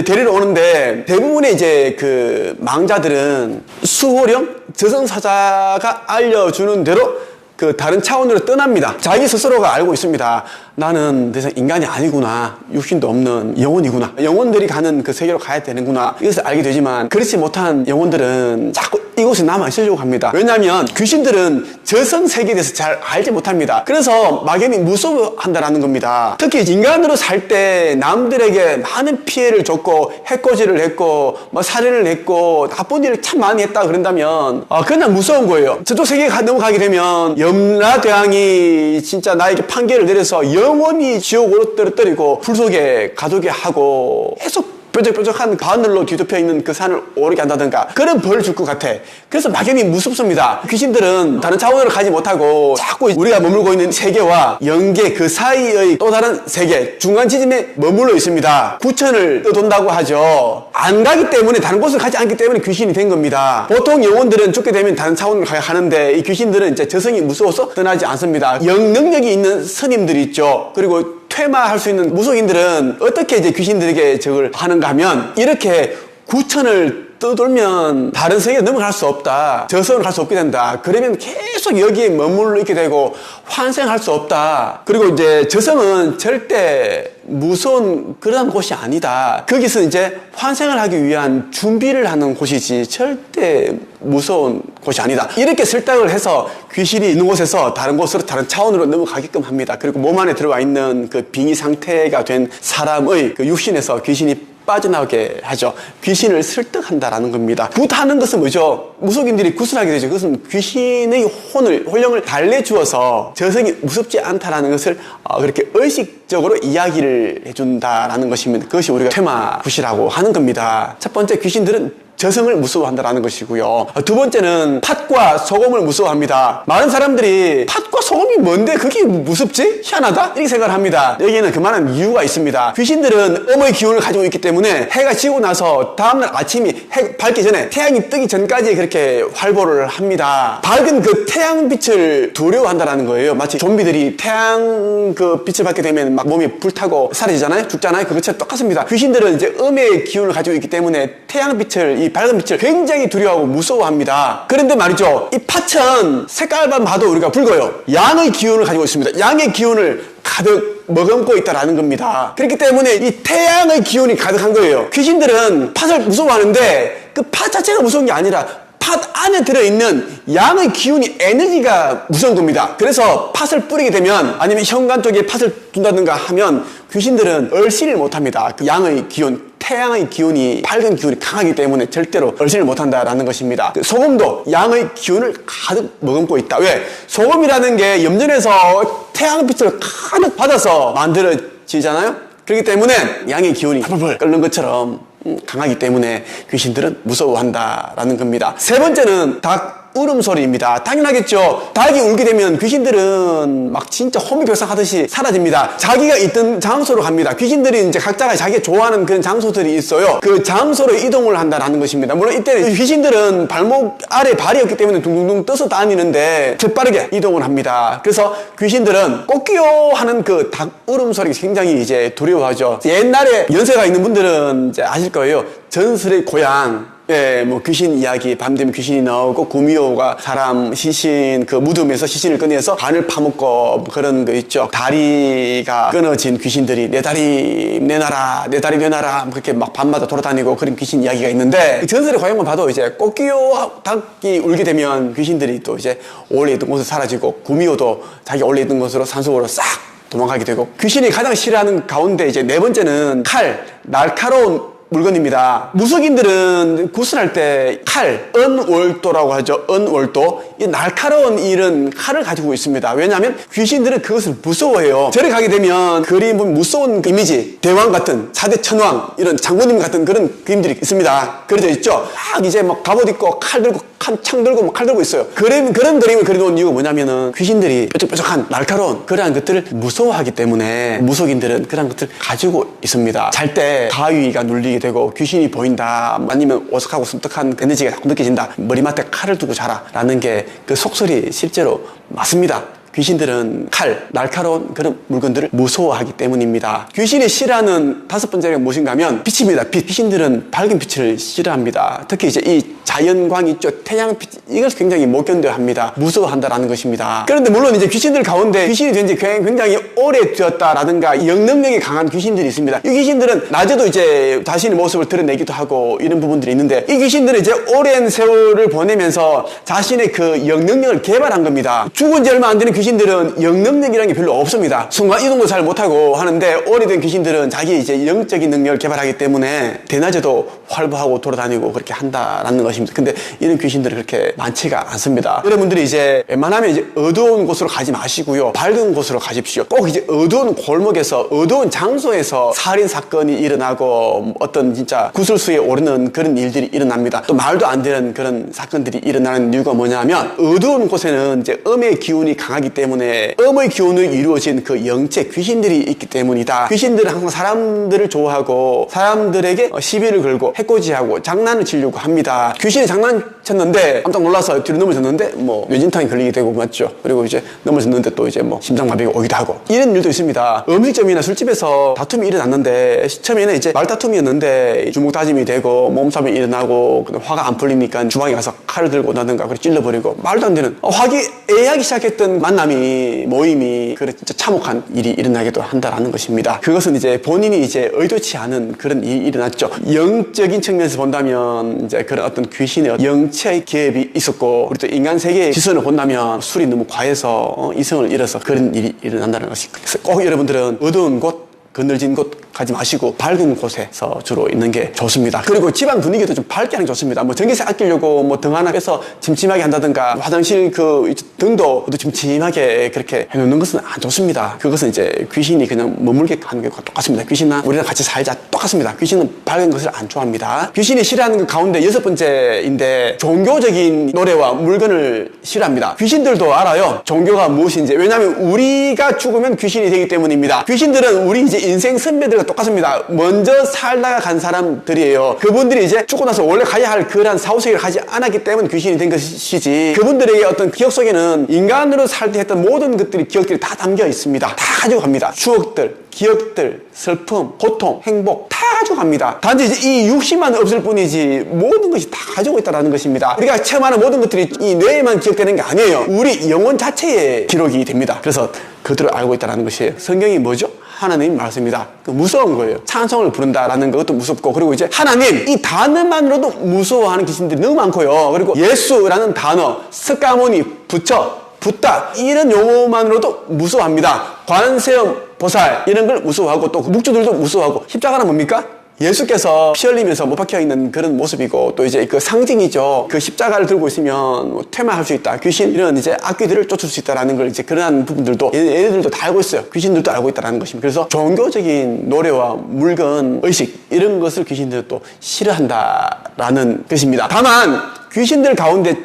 데리러 오는데, 대부분의 그 망자들은 수호령, 저승사자가 알려주는 대로 그 다른 차원으로 떠납니다. 자기 스스로가 알고 있습니다. 나는 더 이상 인간이 아니구나, 육신도 없는 영혼이구나, 영혼들이 가는 그 세계로 가야 되는구나, 이것을 알게 되지만, 그렇지 못한 영혼들은 자꾸 이곳에 남아 있으려고 합니다. 왜냐하면 귀신들은 저성 세계에 대해서 잘 알지 못합니다. 그래서 막연히 무서워한다라는 겁니다. 특히 인간으로 살 때 남들에게 많은 피해를 줬고 해코지를 했고 뭐 살인을 했고 나쁜 일을 참 많이 했다 그런다면 그냥 무서운 거예요. 저쪽 세계에 넘어가게 되면 염라대왕이 진짜 나에게 판결을 내려서 영원히 지옥으로 떨어뜨리고 불 속에 가두게 하고 계속 뾰족뾰족한 바늘로 뒤덮여 있는 그 산을 오르게 한다든가 그런 벌을 줄 것 같아. 그래서 막연히 무섭습니다. 귀신들은 다른 차원으로 가지 못하고 자꾸 우리가 머물고 있는 세계와 영계 그 사이의 또 다른 세계 중간 지점에 머물러 있습니다. 구천을 떠돈다고 하죠. 안 가기 때문에 다른 곳을 가지 않기 때문에 귀신이 된 겁니다. 보통 영혼들은 죽게 되면 다른 차원으로 가야 하는데 이 귀신들은 이제 저성이 무서워서 떠나지 않습니다. 영 능력이 있는 스님들이 있죠. 그리고 퇴마할 수 있는 무속인들은 어떻게 이제 귀신들에게 적을 하는가 하면 이렇게 구천을 떠돌면 다른 세계에 넘어갈 수 없다. 저성을 갈 수 없게 된다. 그러면 계속 여기에 머물러 있게 되고 환생할 수 없다. 그리고 이제 저성은 절대 무서운 그런 곳이 아니다. 거기서 이제 환생을 하기 위한 준비를 하는 곳이지 절대 무서운 곳이 아니다. 이렇게 설득을 해서 귀신이 있는 곳에서 다른 곳으로 다른 차원으로 넘어가게끔 합니다. 그리고 몸 안에 들어와 있는 그 빙의 상태가 된 사람의 그 육신에서 귀신이 빠져나오게 하죠. 귀신을 설득한다라는 겁니다. 굿하는 것은 뭐죠? 무속인들이 굿을 하게 되죠. 그것은 귀신의 혼령을 달래주어서 저성이 무섭지 않다라는 것을 그렇게 의식적으로 이야기를 해준다라는 것이면 그것이 우리가 퇴마 굿이라고 하는 겁니다. 첫 번째, 귀신들은 저성을 무서워한다라는 것이고요. 두 번째는 팥과 소금을 무서워합니다. 많은 사람들이 팥과 소금이 뭔데 그게 무섭지? 희한하다? 이렇게 생각을 합니다. 여기에는 그만한 이유가 있습니다. 귀신들은 음의 기운을 가지고 있기 때문에 해가 지고 나서 다음날 아침이 해 밝기 전에 태양이 뜨기 전까지 그렇게 활보를 합니다. 밝은 그 태양빛을 두려워한다는 거예요. 마치 좀비들이 태양 그 빛을 받게 되면 막 몸이 불타고 사라지잖아요? 죽잖아요? 그것처럼 똑같습니다. 귀신들은 이제 음의 기운을 가지고 있기 때문에 태양빛을 이 밝은 빛을 굉장히 두려워하고 무서워합니다. 그런데 말이죠, 이 팥은 색깔만 봐도 우리가 붉어요. 양의 기운을 가지고 있습니다. 양의 기운을 가득 머금고 있다라는 겁니다. 그렇기 때문에 이 태양의 기운이 가득한 거예요. 귀신들은 팥을 무서워하는데 그 팥 자체가 무서운 게 아니라 팥 안에 들어있는 양의 기운이 에너지가 무서운 겁니다. 그래서 팥을 뿌리게 되면 아니면 현관 쪽에 팥을 둔다든가 하면 귀신들은 얼씬을 못합니다. 그 양의 기운, 태양의 기운이 밝은 기운이 강하기 때문에 절대로 얼씬을 못한다라는 것입니다. 소금도 양의 기운을 가득 머금고 있다. 왜? 소금이라는 게 염전에서 태양빛을 가득 받아서 만들어지잖아요. 그렇기 때문에 양의 기운이 펄펄 끓는 것처럼 강하기 때문에 귀신들은 무서워한다라는 겁니다. 세 번째는 닭 울음소리입니다. 당연하겠죠. 닭이 울게 되면 귀신들은 막 진짜 호미백상하듯이 사라집니다. 자기가 있던 장소로 갑니다. 귀신들이 이제 각자가 자기가 좋아하는 그런 장소들이 있어요. 그 장소로 이동을 한다라는 것입니다. 물론 이때 귀신들은 발목 아래 발이 없기 때문에 둥둥둥 떠서 다니는데 재빠르게 이동을 합니다. 그래서 귀신들은 꽃기요 하는 그 닭 울음소리 굉장히 이제 두려워하죠. 옛날에 연세가 있는 분들은 이제 아실 거예요. 전설의 고향. 예, 뭐 귀신 이야기, 밤 되면 귀신이 나오고 구미호가 사람 시신 그 무덤에서 시신을 꺼내서 간을 파먹고 그런 거 있죠. 다리가 끊어진 귀신들이 내 다리 내놔라, 내 다리 내놔라 그렇게 막 밤마다 돌아다니고 그런 귀신 이야기가 있는데 그 전설의 고향만 봐도 이제 꽃기호 닭이 울게 되면 귀신들이 또 이제 원래 있던 곳에서 사라지고 구미호도 자기 원래 있던 곳으로 산속으로 싹 도망가게 되고 귀신이 가장 싫어하는 가운데 이제 네 번째는 칼, 날카로운 물건입니다. 무속인들은 구슬할 때 칼, 은월도라고 하죠. 은월도. 이 날카로운 일은 칼을 가지고 있습니다. 왜냐하면 귀신들은 그것을 무서워해요. 절에 가게 되면 그림 보면 무서운 이미지, 대왕 같은, 4대 천왕, 이런 장군님 같은 그런 그림들이 있습니다. 그려져 있죠. 막 이제 막 갑옷 입고 칼 들고 창 들고 막 칼 들고 있어요. 그런 그림을 그려놓은 이유가 뭐냐면은 귀신들이 뾰족뾰족한 날카로운 그러한 것들을 무서워하기 때문에 무속인들은 그러한 것들을 가지고 있습니다. 잘 때 가위가 눌리게 되고 귀신이 보인다 아니면 오싹하고 섬뜩한 에너지가 자꾸 느껴진다 머리맡에 칼을 두고 자라 라는 게 그 속설이 실제로 맞습니다. 귀신들은 칼, 날카로운 그런 물건들을 무서워하기 때문입니다. 귀신이 싫어하는 다섯 번째가 무엇인가 하면 빛입니다. 빛. 귀신들은 밝은 빛을 싫어합니다. 특히 이제 이 자연광 있죠. 태양빛, 이걸 굉장히 못 견뎌합니다. 무서워한다라는 것입니다. 그런데 물론 이제 귀신들 가운데 귀신이 된 지 굉장히 오래되었다라든가 영능력이 강한 귀신들이 있습니다. 이 귀신들은 낮에도 이제 자신의 모습을 드러내기도 하고 이런 부분들이 있는데, 이 귀신들은 이제 오랜 세월을 보내면서 자신의 그 영능력을 개발한 겁니다. 죽은 지 얼마 안 되는 귀신들은 영능력이라는 게 별로 없습니다. 순간 이동도 잘 못하고 하는데, 오래된 귀신들은 자기 이제 영적인 능력을 개발하기 때문에 대낮에도 활보하고 돌아다니고 그렇게 한다라는 것입니다. 근데 이런 귀신들이 그렇게 많지가 않습니다. 여러분들이 이제 웬만하면 이제 어두운 곳으로 가지 마시고요, 밝은 곳으로 가십시오. 꼭 이제 어두운 골목에서, 어두운 장소에서 살인 사건이 일어나고 어떤 진짜 구설수에 오르는 그런 일들이 일어납니다. 또 말도 안 되는 그런 사건들이 일어나는 이유가 뭐냐면, 어두운 곳에는 이제 음의 기운이 강하기 때문에 음의 기운으로 이루어진 그 영체 귀신들이 있기 때문이다. 귀신들은 항상 사람들을 좋아하고 사람들에게 시비를 걸고 해코지하고 장난을 치려고 합니다. 귀신이 장난쳤는데 깜짝 놀라서 뒤로 넘어졌는데 뭐 뇌진탕이 걸리게 되고, 맞죠? 그리고 이제 넘어졌는데 또 이제 뭐 심장마비가 오기도 하고, 이런 일도 있습니다. 음식점이나 술집에서 다툼이 일어났는데, 처음에는 이제 말다툼이었는데 주먹 다짐이 되고 몸싸움이 일어나고, 화가 안 풀리니까 주방에 가서 칼을 들고 나든가 그래 찔러버리고, 말도 안 되는 화기애애하기 시작했던 만남이, 모임이 그래 진짜 참혹한 일이 일어나기도 한다라는 것입니다. 그것은 이제 본인이 이제 의도치 않은 그런 일이 일어났죠. 영적인 측면에서 본다면 이제 그런 어떤 귀신의 영체의 개입이 있었고, 그리고 또 인간 세계의 시선을 본다면 술이 너무 과해서 이성을 잃어서 그런 일이 일어난다는 것입니다. 그래서 꼭 여러분들은 어두운 곳, 그늘진 곳 가지 마시고 밝은 곳에서 주로 있는 게 좋습니다. 그리고 집안 분위기도 좀 밝게 하는 게 좋습니다. 뭐 전기세 아끼려고 뭐 등 하나 빼서 침침하게 한다든가, 화장실 그 등도 침침하게 그렇게 해놓는 것은 안 좋습니다. 그것은 이제 귀신이 그냥 머물게 하는 게 똑같습니다. 귀신이나 우리랑 같이 살자 똑같습니다. 귀신은 밝은 것을 안 좋아합니다. 귀신이 싫어하는 것 가운데 여섯 번째인데, 종교적인 노래와 물건을 싫어합니다. 귀신들도 알아요, 종교가 무엇인지. 왜냐하면 우리가 죽으면 귀신이 되기 때문입니다. 귀신들은 우리 이제 인생 선배들과 똑같습니다. 먼저 살다가 간 사람들이에요. 그분들이 이제 죽고 나서 원래 가야 할 그러한 사후세계를 가지 않았기 때문에 귀신이 된 것이지, 그분들에게 어떤 기억 속에는 인간으로 살 때 했던 모든 것들이, 기억들이 다 담겨 있습니다. 다 가지고 갑니다. 추억들, 기억들, 슬픔, 고통, 행복 다 가지고 갑니다. 단지 이제 이 육신만 없을 뿐이지 모든 것이 다 가지고 있다는 것입니다. 우리가 체험하는 모든 것들이 이 뇌에만 기억되는 게 아니에요. 우리 영혼 자체에 기록이 됩니다. 그래서 그들을 알고 있다는 것이에요. 성경이 뭐죠? 하나님 말씀입니다. 무서운 거예요. 찬송을 부른다라는 것도 무섭고, 그리고 이제 하나님, 이 단어만으로도 무서워하는 귀신들이 너무 많고요. 그리고 예수라는 단어, 스카모니, 부처, 붓다, 이런 용어만으로도 무서워합니다. 관세음 보살, 이런 걸 무서워하고, 또 묵주들도 무서워하고. 십자가는 뭡니까? 예수께서 피 흘리면서 못 박혀 있는 그런 모습이고, 또 이제 그 상징이죠. 그 십자가를 들고 있으면 뭐 퇴마할 수 있다. 귀신, 이런 이제 악귀들을 쫓을 수 있다라는 걸, 이제 그러한 부분들도 얘네들도 다 알고 있어요. 귀신들도 알고 있다라는 것입니다. 그래서 종교적인 노래와 물건, 의식, 이런 것을 귀신들은 또 싫어한다라는 것입니다. 다만 귀신들 가운데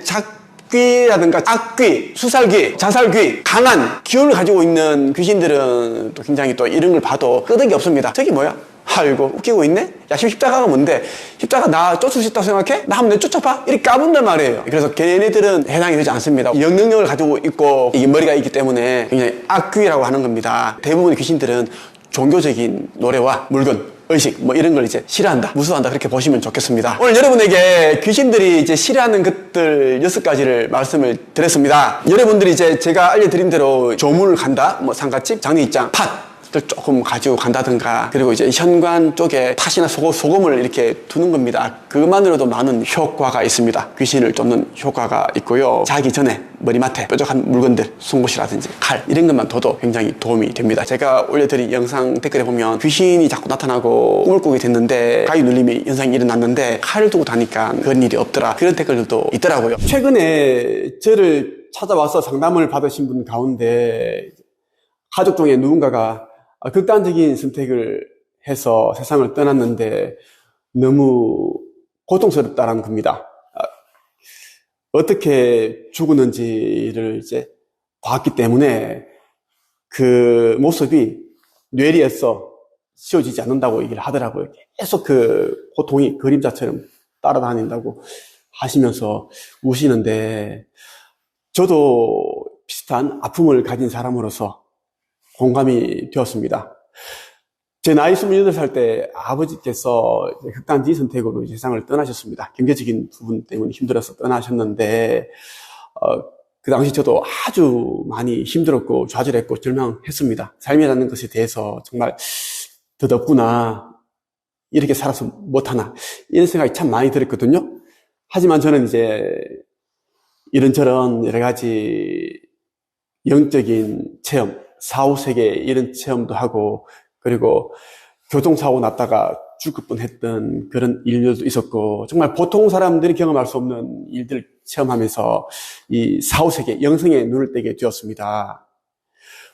귀라든가 악귀, 수살귀, 자살귀, 강한 기운을 가지고 있는 귀신들은 또 굉장히 또 이런 걸 봐도 끄덕이 없습니다. 저기 뭐야? 아이고 웃기고 있네? 야, 십자가가 뭔데? 십자가 나 쫓을 수 있다고 생각해? 나 한번 내쫓아봐? 이렇게 까분단 말이에요. 그래서 걔네들은 해당이 되지 않습니다. 영능력을 가지고 있고 이게 머리가 있기 때문에 굉장히 악귀라고 하는 겁니다. 대부분의 귀신들은 종교적인 노래와 물건, 의식, 뭐 이런 걸 이제 싫어한다, 무서워한다, 그렇게 보시면 좋겠습니다. 오늘 여러분에게 귀신들이 이제 싫어하는 것들 6가지를 말씀을 드렸습니다. 여러분들이 이제 제가 알려드린 대로 조문을 간다, 뭐 상가집, 장례입장, 팥을 조금 가지고 간다든가, 그리고 이제 현관 쪽에 팥이나 소금을 이렇게 두는 겁니다. 그것만으로도 많은 효과가 있습니다. 귀신을 쫓는 효과가 있고요. 자기 전에 머리맡에 뾰족한 물건들, 송곳이라든지 칼, 이런 것만 둬도 굉장히 도움이 됩니다. 제가 올려드린 영상 댓글에 보면 귀신이 자꾸 나타나고 꿈을 꾸게 됐는데 가위 눌림이 현상이 일어났는데 칼을 두고 다니까 그런 일이 없더라, 그런 댓글들도 있더라고요. 최근에 저를 찾아와서 상담을 받으신 분 가운데 가족 중에 누군가가 극단적인 선택을 해서 세상을 떠났는데 너무 고통스럽다라는 겁니다. 어떻게 죽었는지를 이제 봤기 때문에 그 모습이 뇌리에서 지워지지 않는다고 얘기를 하더라고요. 계속 그 고통이 그림자처럼 따라다닌다고 하시면서 우시는데, 저도 비슷한 아픔을 가진 사람으로서 공감이 되었습니다. 제 나이 28살 때 아버지께서 극단지 선택으로 세상을 떠나셨습니다. 경제적인 부분 때문에 힘들어서 떠나셨는데 그 당시 저도 아주 많이 힘들었고 좌절했고 절망했습니다. 삶이라는 것에 대해서 정말 더덥구나, 이렇게 살아서 못하나, 이런 생각이 참 많이 들었거든요. 하지만 저는 이제 이런저런 여러 가지 영적인 체험, 사후세계 이런 체험도 하고, 그리고 교통사고 났다가 죽을 뻔했던 그런 일들도 있었고, 정말 보통 사람들이 경험할 수 없는 일들을 체험하면서 이 사후세계, 영성에 눈을 떼게 되었습니다.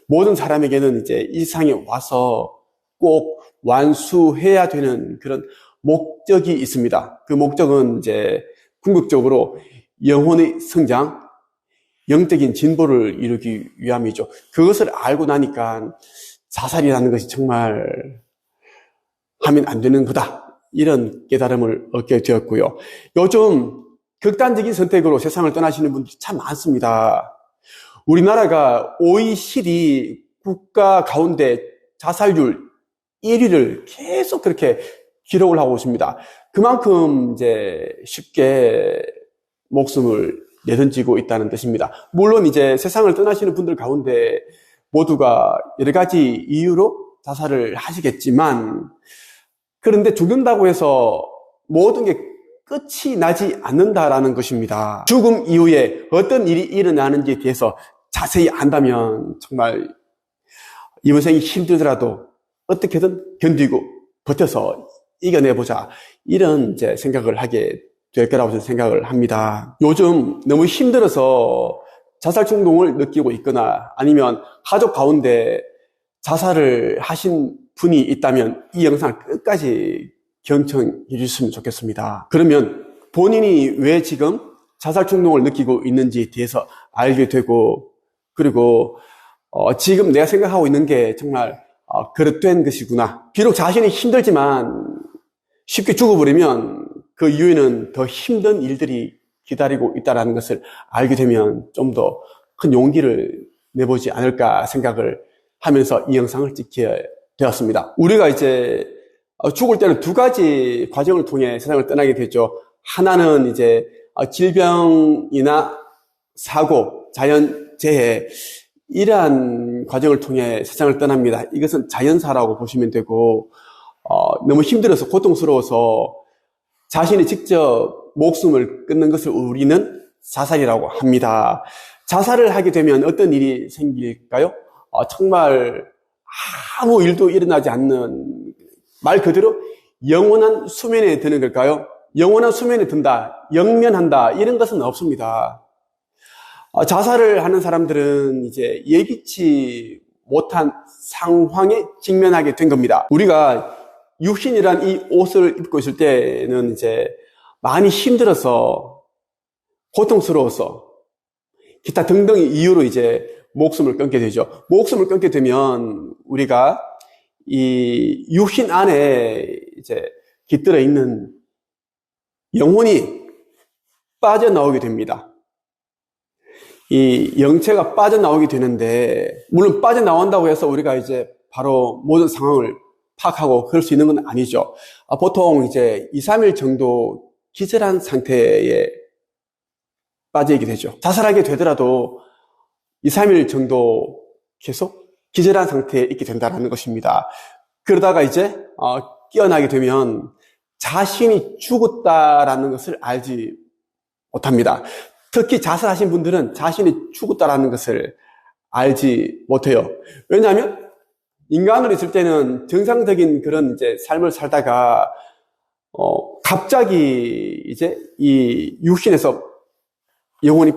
모든 사람에게는 이제 이 세상에 와서 꼭 완수해야 되는 그런 목적이 있습니다. 그 목적은 이제 궁극적으로 영혼의 성장, 영적인 진보를 이루기 위함이죠. 그것을 알고 나니까 자살이라는 것이 정말 하면 안 되는 거다, 이런 깨달음을 얻게 되었고요. 요즘 극단적인 선택으로 세상을 떠나시는 분들이 참 많습니다. 우리나라가 OECD 국가 가운데 자살률 1위를 계속 그렇게 기록을 하고 있습니다. 그만큼 이제 쉽게 목숨을 내던지고 있다는 뜻입니다. 물론 이제 세상을 떠나시는 분들 가운데 모두가 여러 가지 이유로 자살을 하시겠지만, 그런데 죽는다고 해서 모든 게 끝이 나지 않는다라는 것입니다. 죽음 이후에 어떤 일이 일어나는지에 대해서 자세히 안다면 정말 이번 생이 힘들더라도 어떻게든 견디고 버텨서 이겨내보자, 이런 이제 생각을 하게 될 거라고 저는 생각을 합니다. 요즘 너무 힘들어서 자살 충동을 느끼고 있거나 아니면 가족 가운데 자살을 하신 분이 있다면 이 영상을 끝까지 경청해 주셨으면 좋겠습니다. 그러면 본인이 왜 지금 자살 충동을 느끼고 있는지에 대해서 알게 되고, 그리고 지금 내가 생각하고 있는 게 정말 그릇된 것이구나. 비록 자신이 힘들지만 쉽게 죽어버리면 그 이후에는 더 힘든 일들이 기다리고 있다는 것을 알게 되면 좀 더 큰 용기를 내보지 않을까 생각을 하면서 이 영상을 찍게 되었습니다. 우리가 이제 죽을 때는 두 가지 과정을 통해 세상을 떠나게 되죠. 하나는 이제 질병이나 사고, 자연재해, 이러한 과정을 통해 세상을 떠납니다. 이것은 자연사라고 보시면 되고, 너무 힘들어서 고통스러워서 자신이 직접 목숨을 끊는 것을 우리는 자살이라고 합니다. 자살을 하게 되면 어떤 일이 생길까요? 정말 아무 일도 일어나지 않는, 말 그대로 영원한 수면에 드는 걸까요? 영원한 수면에 든다, 영면한다, 이런 것은 없습니다. 자살을 하는 사람들은 이제 예기치 못한 상황에 직면하게 된 겁니다. 우리가 육신이란 이 옷을 입고 있을 때는 이제 많이 힘들어서, 고통스러워서, 기타 등등의 이유로 이제 목숨을 끊게 되죠. 목숨을 끊게 되면 우리가 이 육신 안에 이제 깃들어 있는 영혼이 빠져나오게 됩니다. 이 영체가 빠져나오게 되는데, 물론 빠져나온다고 해서 우리가 이제 바로 모든 상황을 파악하고 그럴 수 있는 건 아니죠. 보통 이제 2, 3일 정도 기절한 상태에 빠지게 되죠. 자살하게 되더라도 2, 3일 정도 계속 기절한 상태에 있게 된다는 것입니다. 그러다가 이제 깨어나게 되면 자신이 죽었다라는 것을 알지 못합니다. 특히 자살하신 분들은 자신이 죽었다라는 것을 알지 못해요. 왜냐하면 인간으로 있을 때는 정상적인 그런 이제 삶을 살다가 갑자기 이제 이 육신에서 영혼이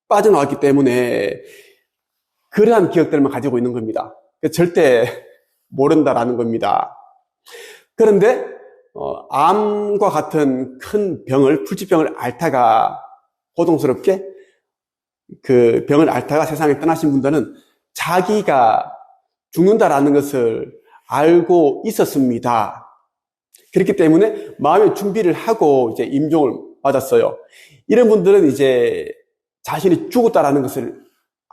빠져나왔기 때문에 그러한 기억들만 가지고 있는 겁니다. 절대 모른다라는 겁니다. 그런데 암과 같은 큰 병을, 불치병을 앓다가, 고통스럽게 그 병을 앓다가 세상에 떠나신 분들은 자기가 죽는다라는 것을 알고 있었습니다. 그렇기 때문에 마음의 준비를 하고 이제 임종을 받았어요. 이런 분들은 이제 자신이 죽었다라는 것을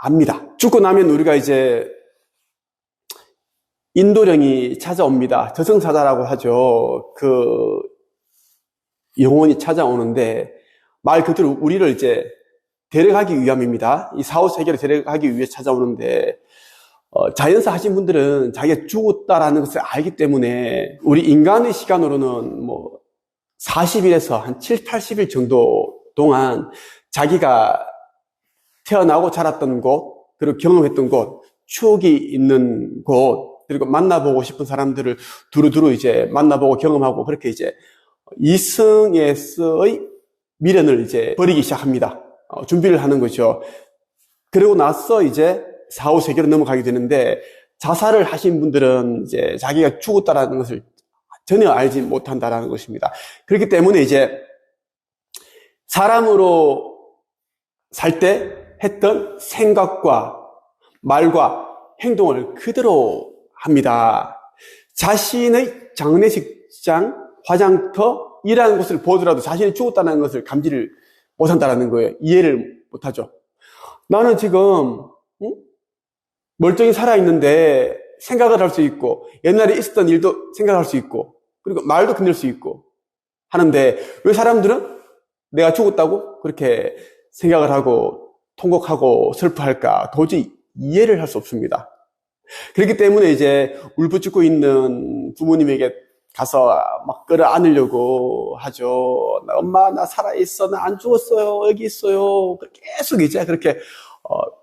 압니다. 죽고 나면 우리가 이제 인도령이 찾아옵니다. 저승사자라고 하죠. 그 영혼이 찾아오는데 말 그대로 우리를 이제 데려가기 위함입니다. 이 사후 세계로 데려가기 위해 찾아오는데 자연사 하신 분들은 자기가 죽었다라는 것을 알기 때문에 우리 인간의 시간으로는 뭐 40일에서 한 7, 80일 정도 동안 자기가 태어나고 자랐던 곳, 그리고 경험했던 곳, 추억이 있는 곳, 그리고 만나보고 싶은 사람들을 두루두루 이제 만나보고 경험하고 그렇게 이제 이승에서의 미련을 이제 버리기 시작합니다. 준비를 하는 거죠. 그러고 나서 이제 사후 세계로 넘어가게 되는데 자살을 하신 분들은 이제 자기가 죽었다라는 것을 전혀 알지 못한다라는 것입니다. 그렇기 때문에 이제 사람으로 살 때 했던 생각과 말과 행동을 그대로 합니다. 자신의 장례식장, 화장터, 일하는 곳을 보더라도 자신이 죽었다는 것을 감지를 못한다는 거예요. 이해를 못하죠. 나는 지금 멀쩡히 살아있는데 생각을 할 수 있고 옛날에 있었던 일도 생각할 수 있고 그리고 말도 건넬 수 있고 하는데 왜 사람들은 내가 죽었다고 그렇게 생각을 하고 통곡하고 슬퍼할까? 도저히 이해를 할 수 없습니다. 그렇기 때문에 이제 울부짖고 있는 부모님에게 가서 막 끌어안으려고 하죠. 엄마, 나 살아있어. 나 안 죽었어요. 여기 있어요. 계속 이제 그렇게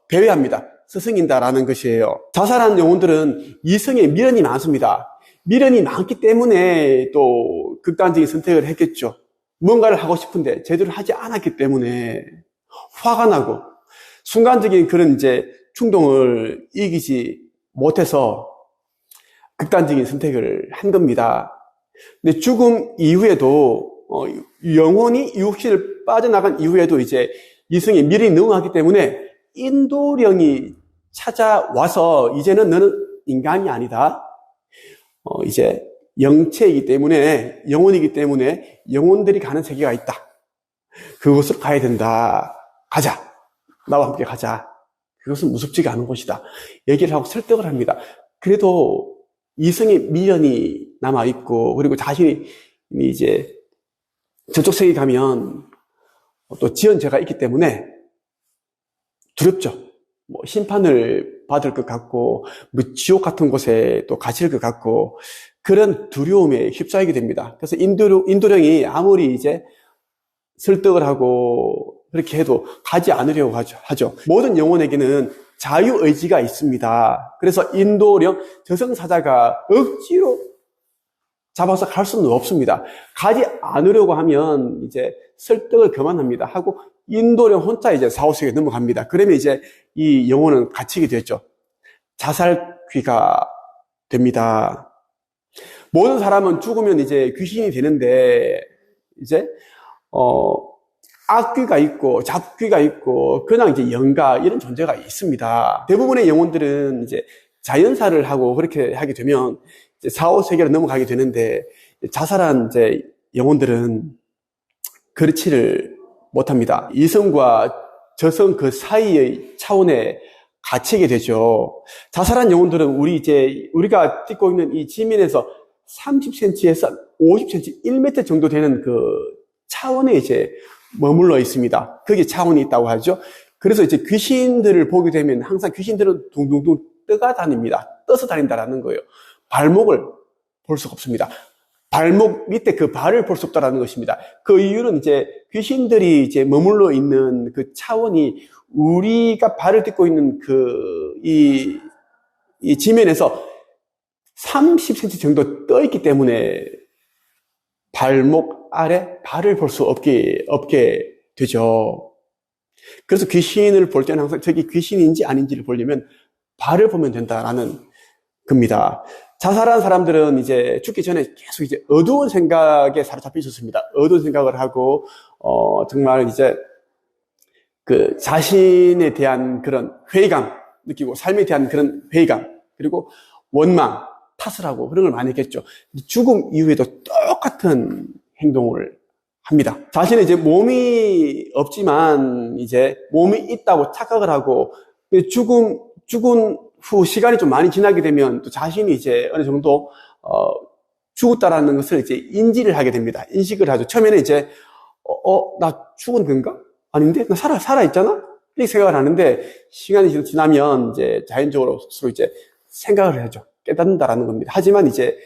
배회합니다. 스승인다라는 것이에요. 자살한 영혼들은 이성에 미련이 많습니다. 미련이 많기 때문에 또 극단적인 선택을 했겠죠. 뭔가를 하고 싶은데 제대로 하지 않았기 때문에 화가 나고 순간적인 그런 이제 충동을 이기지 못해서 극단적인 선택을 한 겁니다. 근데 죽음 이후에도 영혼이 육신을 빠져나간 이후에도 이제 이성에 미련이 너무 많기 때문에 인도령이 찾아와서 이제는 너는 인간이 아니다. 이제 영체이기 때문에 영혼이기 때문에 영혼들이 가는 세계가 있다. 그곳으로 가야 된다. 가자. 나와 함께 가자. 그것은 무섭지가 않은 곳이다. 얘기를 하고 설득을 합니다. 그래도 이성의 미련이 남아있고, 그리고 자신이 이제 저쪽 세계 가면 또 지은 죄가 있기 때문에 두렵죠. 뭐 심판을 받을 것 같고, 뭐 지옥 같은 곳에 또 갇힐 것 같고, 그런 두려움에 휩싸이게 됩니다. 그래서 인도령이 아무리 이제 설득을 하고 그렇게 해도 가지 않으려고 하죠. 모든 영혼에게는 자유의지가 있습니다. 그래서 인도령 저승사자가 억지로 잡아서 갈 수는 없습니다. 가지 않으려고 하면 이제 설득을 그만합니다. 하고 인도령 혼자 이제 사후세계에 넘어갑니다. 그러면 이제 이 영혼은 갇히게 되죠. 자살귀가 됩니다. 모든 사람은 죽으면 이제 귀신이 되는데 이제 악귀가 있고 잡귀가 있고 그냥 이제 영가 이런 존재가 있습니다. 대부분의 영혼들은 이제 자연사를 하고 그렇게 하게 되면 이제 사후 세계로 넘어가게 되는데 자살한 이제 영혼들은 그렇지를 못합니다. 이성과 저성 그 사이의 차원에 갇히게 되죠. 자살한 영혼들은 우리가 찍고 있는 이 지면에서 30cm에서 50cm, 1m 정도 되는 그 차원에 이제 머물러 있습니다. 거기에 차원이 있다고 하죠. 그래서 이제 귀신들을 보게 되면 항상 귀신들은 둥둥둥 떠서 다닌다라는 거예요. 발목을 볼 수가 없습니다. 발목 밑에 그 발을 볼 수 없다라는 것입니다. 그 이유는 이제 귀신들이 이제 머물러 있는 그 차원이 우리가 발을 딛고 있는 이 지면에서 30cm 정도 떠 있기 때문에 발목 아래 발을 볼 수 없게 되죠. 그래서 귀신을 볼 때는 항상 저기 귀신인지 아닌지를 보려면 발을 보면 된다라는 겁니다. 자살한 사람들은 이제 죽기 전에 계속 이제 어두운 생각에 사로잡혀 있었습니다. 어두운 생각을 하고, 정말 이제 그 자신에 대한 그런 회의감 느끼고, 삶에 대한 그런 회의감, 그리고 원망, 탓을 하고 그런 걸 많이 했겠죠. 죽음 이후에도 똑같은 행동을 합니다. 자신은 이제 몸이 없지만 이제 몸이 있다고 착각을 하고 죽은 후 시간이 좀 많이 지나게 되면 또 자신이 이제 어느 정도, 죽었다라는 것을 이제 인지를 하게 됩니다. 인식을 하죠. 처음에는 이제, 나 죽은 건가? 아닌데? 나 살아있잖아? 이렇게 생각을 하는데, 시간이 지나면 이제 자연적으로 스스로 이제 생각을 하죠. 깨닫는다라는 겁니다. 하지만 이제,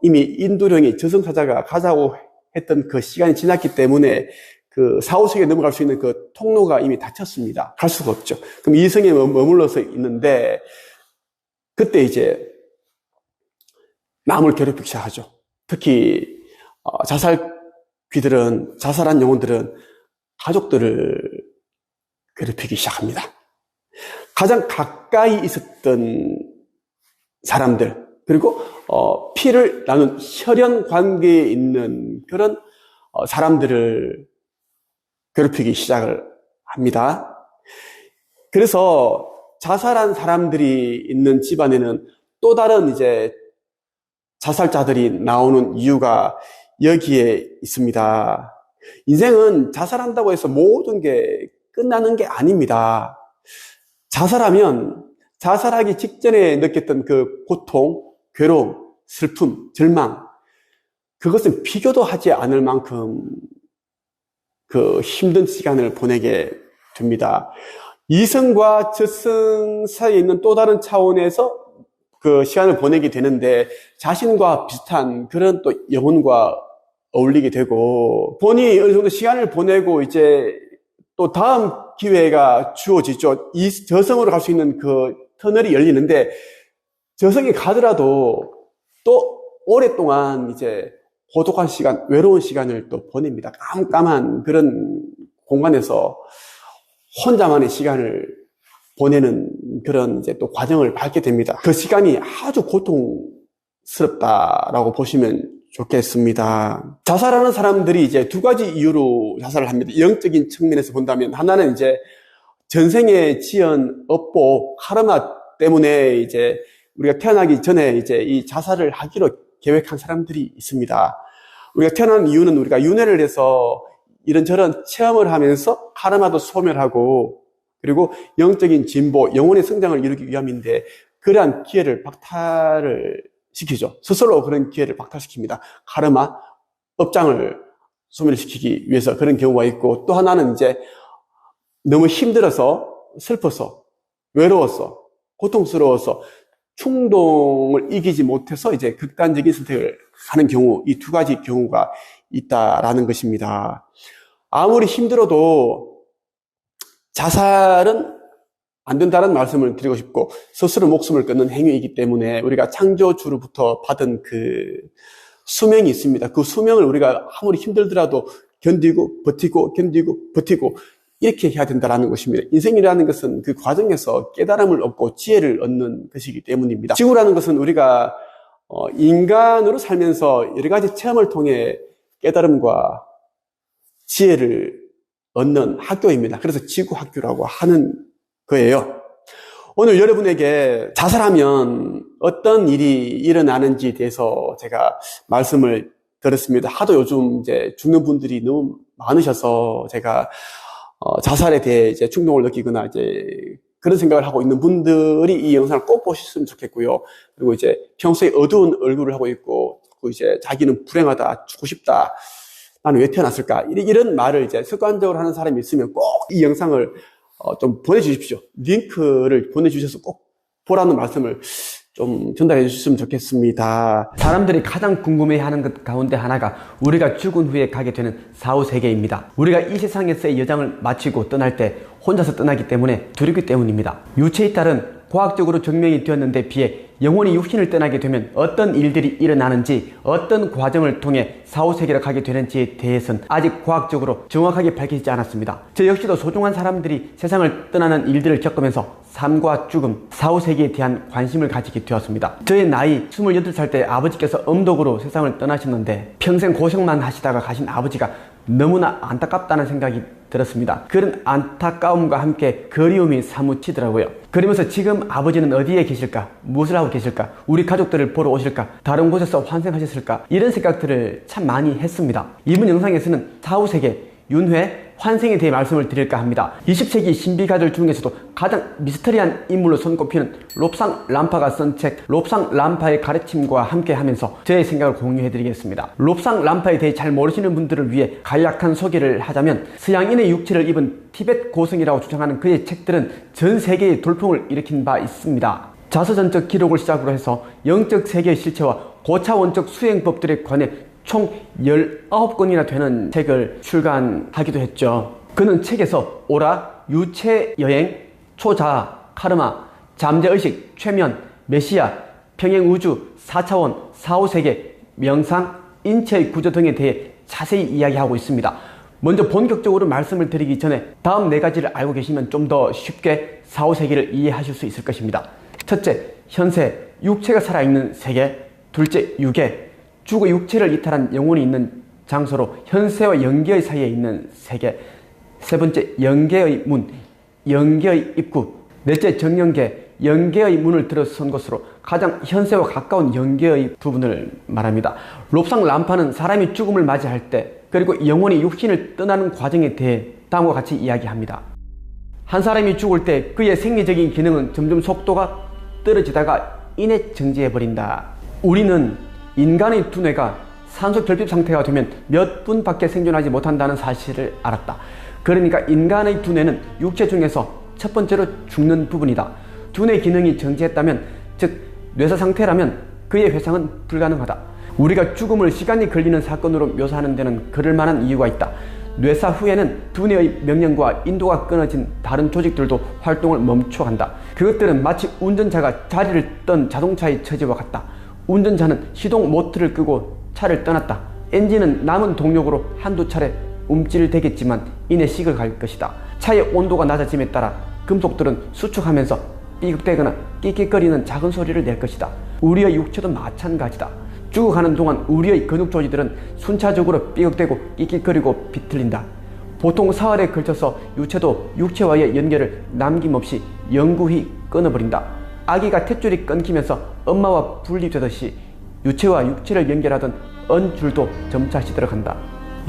이미 인도령이 저승사자가 가자고 했던 그 시간이 지났기 때문에 그 사후세계에 넘어갈 수 있는 그 통로가 이미 닫혔습니다. 갈 수가 없죠. 그럼 이성에 머물러서 있는데, 그때 이제 남을 괴롭히기 시작하죠. 특히 자살한 영혼들은 가족들을 괴롭히기 시작합니다. 가장 가까이 있었던 사람들, 그리고 피를 나눈 혈연 관계에 있는 그런 사람들을 괴롭히기 시작을 합니다. 그래서 자살한 사람들이 있는 집안에는 또 다른 이제 자살자들이 나오는 이유가 여기에 있습니다. 인생은 자살한다고 해서 모든 게 끝나는 게 아닙니다. 자살하면 자살하기 직전에 느꼈던 그 고통, 괴로움, 슬픔, 절망, 그것은 비교도 하지 않을 만큼 그 힘든 시간을 보내게 됩니다. 이성과 저성 사이에 있는 또 다른 차원에서 그 시간을 보내게 되는데 자신과 비슷한 그런 또 영혼과 어울리게 되고 본인이 어느 정도 시간을 보내고 이제 또 다음 기회가 주어지죠. 이 저성으로 갈 수 있는 그 터널이 열리는데 저성에 가더라도 또 오랫동안 이제 고독한 시간, 외로운 시간을 또 보냅니다. 깜깜한 그런 공간에서 혼자만의 시간을 보내는 그런 이제 또 과정을 밟게 됩니다. 그 시간이 아주 고통스럽다라고 보시면 좋겠습니다. 자살하는 사람들이 이제 두 가지 이유로 자살을 합니다. 영적인 측면에서 본다면 하나는 이제 전생에 지은 업보, 카르마 때문에 이제 우리가 태어나기 전에 이제 이 자살을 하기로 계획한 사람들이 있습니다. 우리가 태어난 이유는 우리가 윤회를 해서 이런저런 체험을 하면서 카르마도 소멸하고 그리고 영적인 진보, 영혼의 성장을 이루기 위함인데 그러한 기회를 박탈을 시키죠. 스스로 그런 기회를 박탈시킵니다. 카르마, 업장을 소멸시키기 위해서 그런 경우가 있고 또 하나는 이제 너무 힘들어서 슬퍼서 외로워서 고통스러워서 충동을 이기지 못해서 이제 극단적인 선택을 하는 경우, 이 두 가지 경우가 있다라는 것입니다. 아무리 힘들어도 자살은 안 된다는 말씀을 드리고 싶고 스스로 목숨을 끊는 행위이기 때문에 우리가 창조주로부터 받은 그 수명이 있습니다. 그 수명을 우리가 아무리 힘들더라도 견디고 버티고 이렇게 해야 된다는 것입니다. 인생이라는 것은 그 과정에서 깨달음을 얻고 지혜를 얻는 것이기 때문입니다. 지구라는 것은 우리가 인간으로 살면서 여러 가지 체험을 통해 깨달음과 지혜를 얻는 학교입니다. 그래서 지구학교라고 하는 거예요. 오늘 여러분에게 자살하면 어떤 일이 일어나는지에 대해서 제가 말씀을 드렸습니다. 하도 요즘 이제 죽는 분들이 너무 많으셔서 제가 자살에 대해 이제 충동을 느끼거나 이제 그런 생각을 하고 있는 분들이 이 영상을 꼭 보셨으면 좋겠고요. 그리고 이제 평소에 어두운 얼굴을 하고 있고, 이제 자기는 불행하다, 죽고 싶다, 나는 왜 태어났을까? 이런 말을 이제 습관적으로 하는 사람이 있으면 꼭 이 영상을 좀 보내주십시오. 링크를 보내주셔서 꼭 보라는 말씀을 좀 전달해 주셨으면 좋겠습니다. 사람들이 가장 궁금해하는 것 가운데 하나가 우리가 죽은 후에 가게 되는 사후세계입니다. 우리가 이 세상에서의 여정을 마치고 떠날 때 혼자서 떠나기 때문에 두렵기 때문입니다. 유체에 따른 과학적으로 증명이 되었는데 비해 영혼이 육신을 떠나게 되면 어떤 일들이 일어나는지, 어떤 과정을 통해 사후세계로 가게 되는지에 대해서는 아직 과학적으로 정확하게 밝혀지지 않았습니다. 저 역시도 소중한 사람들이 세상을 떠나는 일들을 겪으면서 삶과 죽음, 사후세계에 대한 관심을 가지게 되었습니다. 저의 나이 28살 때 아버지께서 음독으로 세상을 떠나셨는데 평생 고생만 하시다가 가신 아버지가 너무나 안타깝다는 생각이 들었습니다. 그런 안타까움과 함께 그리움이 사무치더라고요. 그러면서 지금 아버지는 어디에 계실까? 무엇을 하고 계실까? 우리 가족들을 보러 오실까? 다른 곳에서 환생하셨을까? 이런 생각들을 참 많이 했습니다. 이번 영상에서는 사후세계, 윤회, 환생에 대해 말씀을 드릴까 합니다. 20세기 신비가들 중에서도 가장 미스터리한 인물로 손꼽히는 롭상 람파가 쓴 책 롭상 람파의 가르침과 함께 하면서 저의 생각을 공유해 드리겠습니다. 롭상 람파에 대해 잘 모르시는 분들을 위해 간략한 소개를 하자면 서양인의 육체를 입은 티벳 고승이라고 주장하는 그의 책들은 전 세계에 돌풍을 일으킨 바 있습니다. 자서전적 기록을 시작으로 해서 영적 세계의 실체와 고차원적 수행법들에 관해 총 19권이나 되는 책을 출간하기도 했죠. 그는 책에서 오라, 유체여행, 초자아, 카르마, 잠재의식, 최면, 메시아, 평행우주, 4차원, 4호세계, 명상, 인체의 구조 등에 대해 자세히 이야기하고 있습니다. 먼저 본격적으로 말씀을 드리기 전에 다음 4가지를 알고 계시면 좀 더 쉽게 4호세계를 이해하실 수 있을 것입니다. 첫째, 현세, 육체가 살아있는 세계. 둘째, 유계, 죽어 육체를 이탈한 영혼이 있는 장소로 현세와 영계의 사이에 있는 세계. 세 번째, 영계의 문, 영계의 입구. 넷째, 정영계, 영계의 문을 들어선 곳으로 가장 현세와 가까운 영계의 부분을 말합니다. 롭상 람파는 사람이 죽음을 맞이할 때 그리고 영혼이 육신을 떠나는 과정에 대해 다음과 같이 이야기합니다. 한 사람이 죽을 때 그의 생리적인 기능은 점점 속도가 떨어지다가 이내 정지해버린다. 우리는 인간의 두뇌가 산소 결핍 상태가 되면 몇 분밖에 생존하지 못한다는 사실을 알았다. 그러니까 인간의 두뇌는 육체 중에서 첫 번째로 죽는 부분이다. 두뇌 기능이 정지했다면, 즉 뇌사 상태라면 그의 회상은 불가능하다. 우리가 죽음을 시간이 걸리는 사건으로 묘사하는 데는 그럴 만한 이유가 있다. 뇌사 후에는 두뇌의 명령과 인도가 끊어진 다른 조직들도 활동을 멈춰간다. 그것들은 마치 운전자가 자리를 떤 자동차의 처지와 같다. 운전자는 시동 모터를 끄고 차를 떠났다. 엔진은 남은 동력으로 한두 차례 움찔대겠지만 이내 식어갈 것이다. 차의 온도가 낮아짐에 따라 금속들은 수축하면서 삐걱대거나 끽끽거리는 작은 소리를 낼 것이다. 우리의 육체도 마찬가지다. 죽어가는 동안 우리의 근육 조직들은 순차적으로 삐걱대고 끽끽거리고 비틀린다. 보통 사흘에 걸쳐서 유체도 육체와의 연결을 남김없이 영구히 끊어버린다. 아기가 탯줄이 끊기면서 엄마와 분리되듯이 유체와 육체를 연결하던 언줄도 점차 시들어간다.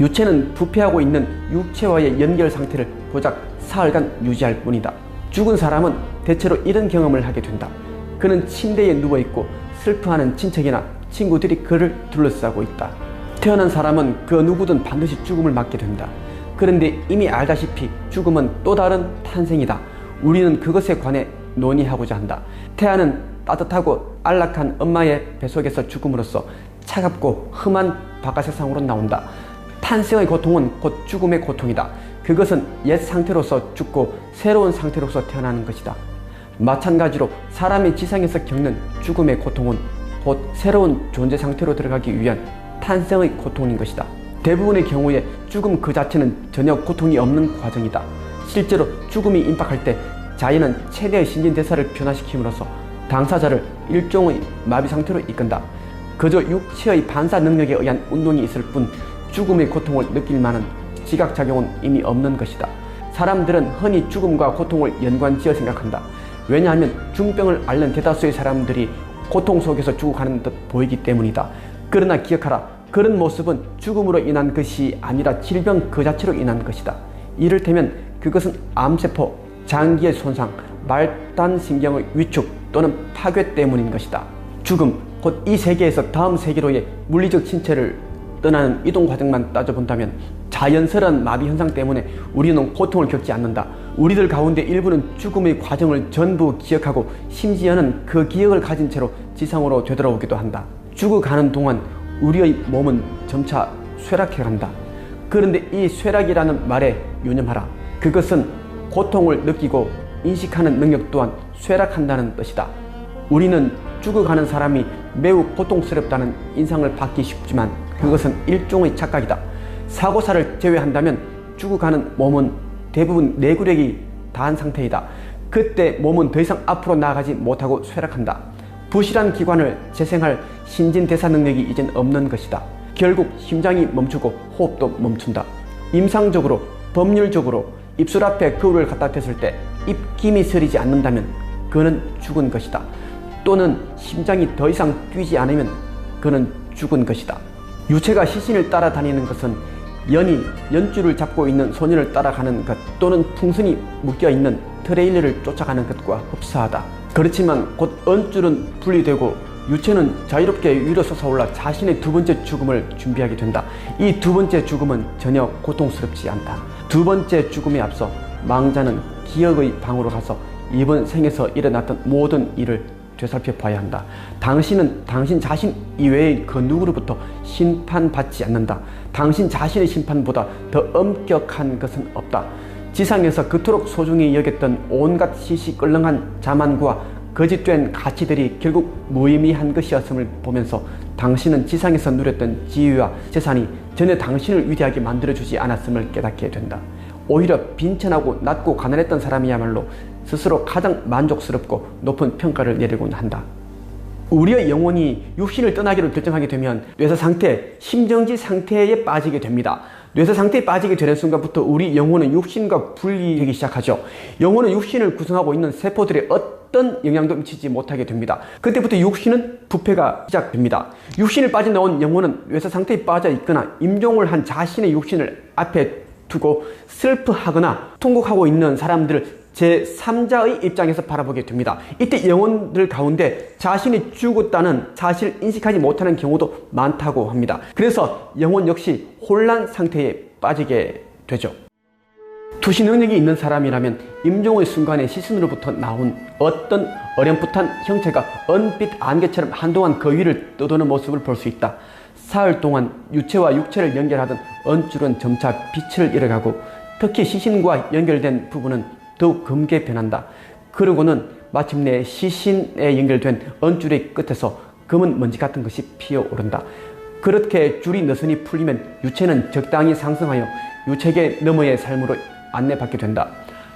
유체는 부패하고 있는 육체와의 연결 상태를 고작 사흘간 유지할 뿐이다. 죽은 사람은 대체로 이런 경험을 하게 된다. 그는 침대에 누워있고 슬퍼하는 친척이나 친구들이 그를 둘러싸고 있다. 태어난 사람은 그 누구든 반드시 죽음을 맞게 된다. 그런데 이미 알다시피 죽음은 또 다른 탄생이다. 우리는 그것에 관해 논의하고자 한다. 태아는 따뜻하고 안락한 엄마의 뱃속에서 죽음으로써 차갑고 험한 바깥 세상으로 나온다. 탄생의 고통은 곧 죽음의 고통이다. 그것은 옛 상태로서 죽고 새로운 상태로서 태어나는 것이다. 마찬가지로 사람이 지상에서 겪는 죽음의 고통은 곧 새로운 존재 상태로 들어가기 위한 탄생의 고통인 것이다. 대부분의 경우에 죽음 그 자체는 전혀 고통이 없는 과정이다. 실제로 죽음이 임박할 때 자연은 최대의 신진대사를 변화시킴으로써 당사자를 일종의 마비 상태로 이끈다. 그저 육체의 반사 능력에 의한 운동이 있을 뿐 죽음의 고통을 느낄 만한 지각작용은 이미 없는 것이다. 사람들은 흔히 죽음과 고통을 연관지어 생각한다. 왜냐하면 중병을 앓는 대다수의 사람들이 고통 속에서 죽어가는 듯 보이기 때문이다. 그러나 기억하라. 그런 모습은 죽음으로 인한 것이 아니라 질병 그 자체로 인한 것이다. 이를테면 그것은 암세포, 장기의 손상, 말단신경의 위축 또는 파괴 때문인 것이다. 죽음, 곧 이 세계에서 다음 세계로의 물리적 신체를 떠나는 이동 과정만 따져본다면 자연스러운 마비 현상 때문에 우리는 고통을 겪지 않는다. 우리들 가운데 일부는 죽음의 과정을 전부 기억하고 심지어는 그 기억을 가진 채로 지상으로 되돌아오기도 한다. 죽어가는 동안 우리의 몸은 점차 쇠락해간다. 그런데 이 쇠락이라는 말에 유념하라. 그것은 고통을 느끼고 인식하는 능력 또한 쇠락한다는 뜻이다. 우리는 죽어가는 사람이 매우 고통스럽다는 인상을 받기 쉽지만 그것은 일종의 착각이다. 사고사를 제외한다면 죽어가는 몸은 대부분 뇌구력이 다한 상태이다. 그때 몸은 더 이상 앞으로 나아가지 못하고 쇠락한다. 부실한 기관을 재생할 신진대사 능력이 이젠 없는 것이다. 결국 심장이 멈추고 호흡도 멈춘다. 임상적으로, 법률적으로 입술 앞에 거울을 갖다 댔을 때 입김이 서리지 않는다면 그는 죽은 것이다. 또는 심장이 더 이상 뛰지 않으면 그는 죽은 것이다. 유체가 시신을 따라다니는 것은 연이 연줄을 잡고 있는 소년을 따라가는 것 또는 풍선이 묶여있는 트레일러를 쫓아가는 것과 흡사하다. 그렇지만 곧 언줄은 분리되고 유체는 자유롭게 위로 솟아올라 자신의 두 번째 죽음을 준비하게 된다. 이 두 번째 죽음은 전혀 고통스럽지 않다. 두 번째 죽음에 앞서 망자는 기억의 방으로 가서 이번 생에서 일어났던 모든 일을 되살펴 봐야 한다. 당신은 당신 자신 이외의 그 누구로부터 심판받지 않는다. 당신 자신의 심판보다 더 엄격한 것은 없다. 지상에서 그토록 소중히 여겼던 온갖 시시껄렁한 자만과 거짓된 가치들이 결국 무의미한 것이었음을 보면서 당신은 지상에서 누렸던 지위와 재산이 전혀 당신을 위대하게 만들어주지 않았음을 깨닫게 된다. 오히려 빈천하고 낮고 가난했던 사람이야말로 스스로 가장 만족스럽고 높은 평가를 내리곤 한다. 우리의 영혼이 육신을 떠나기로 결정하게 되면 뇌사 상태, 심정지 상태에 빠지게 됩니다. 뇌사 상태에 빠지게 되는 순간부터 우리 영혼은 육신과 분리되기 시작하죠. 영혼은 육신을 구성하고 있는 세포들의 어떤 영향도 미치지 못하게 됩니다. 그때부터 육신은 부패가 시작됩니다. 육신을 빠져나온 영혼은 뇌사 상태에 빠져 있거나 임종을 한 자신의 육신을 앞에 두고 슬퍼하거나 통곡하고 있는 사람들을 제3자의 입장에서 바라보게 됩니다. 이때 영혼들 가운데 자신이 죽었다는 사실을 인식하지 못하는 경우도 많다고 합니다. 그래서 영혼 역시 혼란 상태에 빠지게 되죠. 투시 능력이 있는 사람이라면 임종의 순간에 시선으로부터 나온 어떤 어렴풋한 형체가 은빛 안개처럼 한동안 그 위를 떠도는 모습을 볼 수 있다. 사흘 동안 유체와 육체를 연결하던 언줄은 점차 빛을 잃어가고 특히 시신과 연결된 부분은 더욱 검게 변한다. 그러고는 마침내 시신에 연결된 언줄의 끝에서 검은 먼지 같은 것이 피어오른다. 그렇게 줄이 느슨히 풀리면 유체는 적당히 상승하여 유체계 너머의 삶으로 안내받게 된다.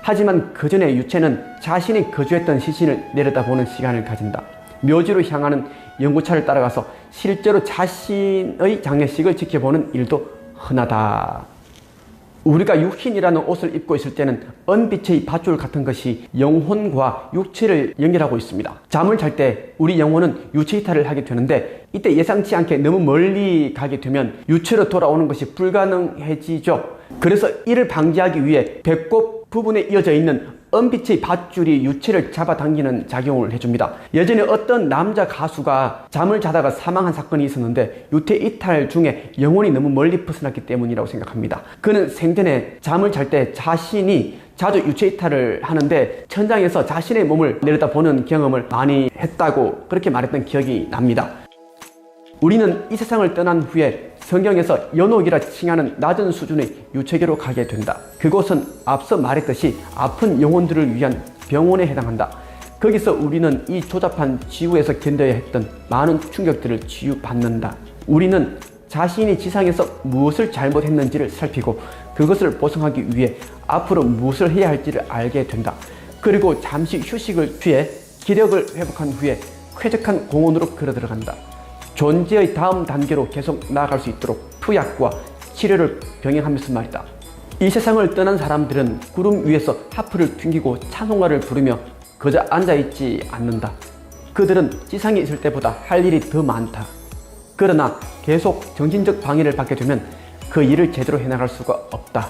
하지만 그 전에 유체는 자신이 거주했던 시신을 내려다보는 시간을 가진다. 묘지로 향하는 연구차를 따라가서 실제로 자신의 장례식을 지켜보는 일도 흔하다. 우리가 육신이라는 옷을 입고 있을 때는 은빛의 밧줄 같은 것이 영혼과 육체를 연결하고 있습니다. 잠을 잘 때 우리 영혼은 유체 이탈을 하게 되는데 이때 예상치 않게 너무 멀리 가게 되면 유체로 돌아오는 것이 불가능해지죠. 그래서 이를 방지하기 위해 배꼽 부분에 이어져 있는 은빛의 밧줄이 유체를 잡아당기는 작용을 해줍니다. 예전에 어떤 남자 가수가 잠을 자다가 사망한 사건이 있었는데 유체 이탈 중에 영혼이 너무 멀리 벗어났기 때문이라고 생각합니다. 그는 생전에 잠을 잘 때 자신이 자주 유체 이탈을 하는데 천장에서 자신의 몸을 내려다보는 경험을 많이 했다고 그렇게 말했던 기억이 납니다. 우리는 이 세상을 떠난 후에 성경에서 연옥이라 칭하는 낮은 수준의 유체계로 가게 된다. 그곳은 앞서 말했듯이 아픈 영혼들을 위한 병원에 해당한다. 거기서 우리는 이 조잡한 지구에서 견뎌야 했던 많은 충격들을 치유받는다. 우리는 자신이 지상에서 무엇을 잘못했는지를 살피고 그것을 보상하기 위해 앞으로 무엇을 해야 할지를 알게 된다. 그리고 잠시 휴식을 취해 기력을 회복한 후에 쾌적한 공원으로 걸어 들어간다. 존재의 다음 단계로 계속 나아갈 수 있도록 투약과 치료를 병행하면서 말이다. 이 세상을 떠난 사람들은 구름 위에서 하프를 튕기고 찬송가를 부르며 그저 앉아있지 않는다. 그들은 지상에 있을 때보다 할 일이 더 많다. 그러나 계속 정신적 방해를 받게 되면 그 일을 제대로 해나갈 수가 없다.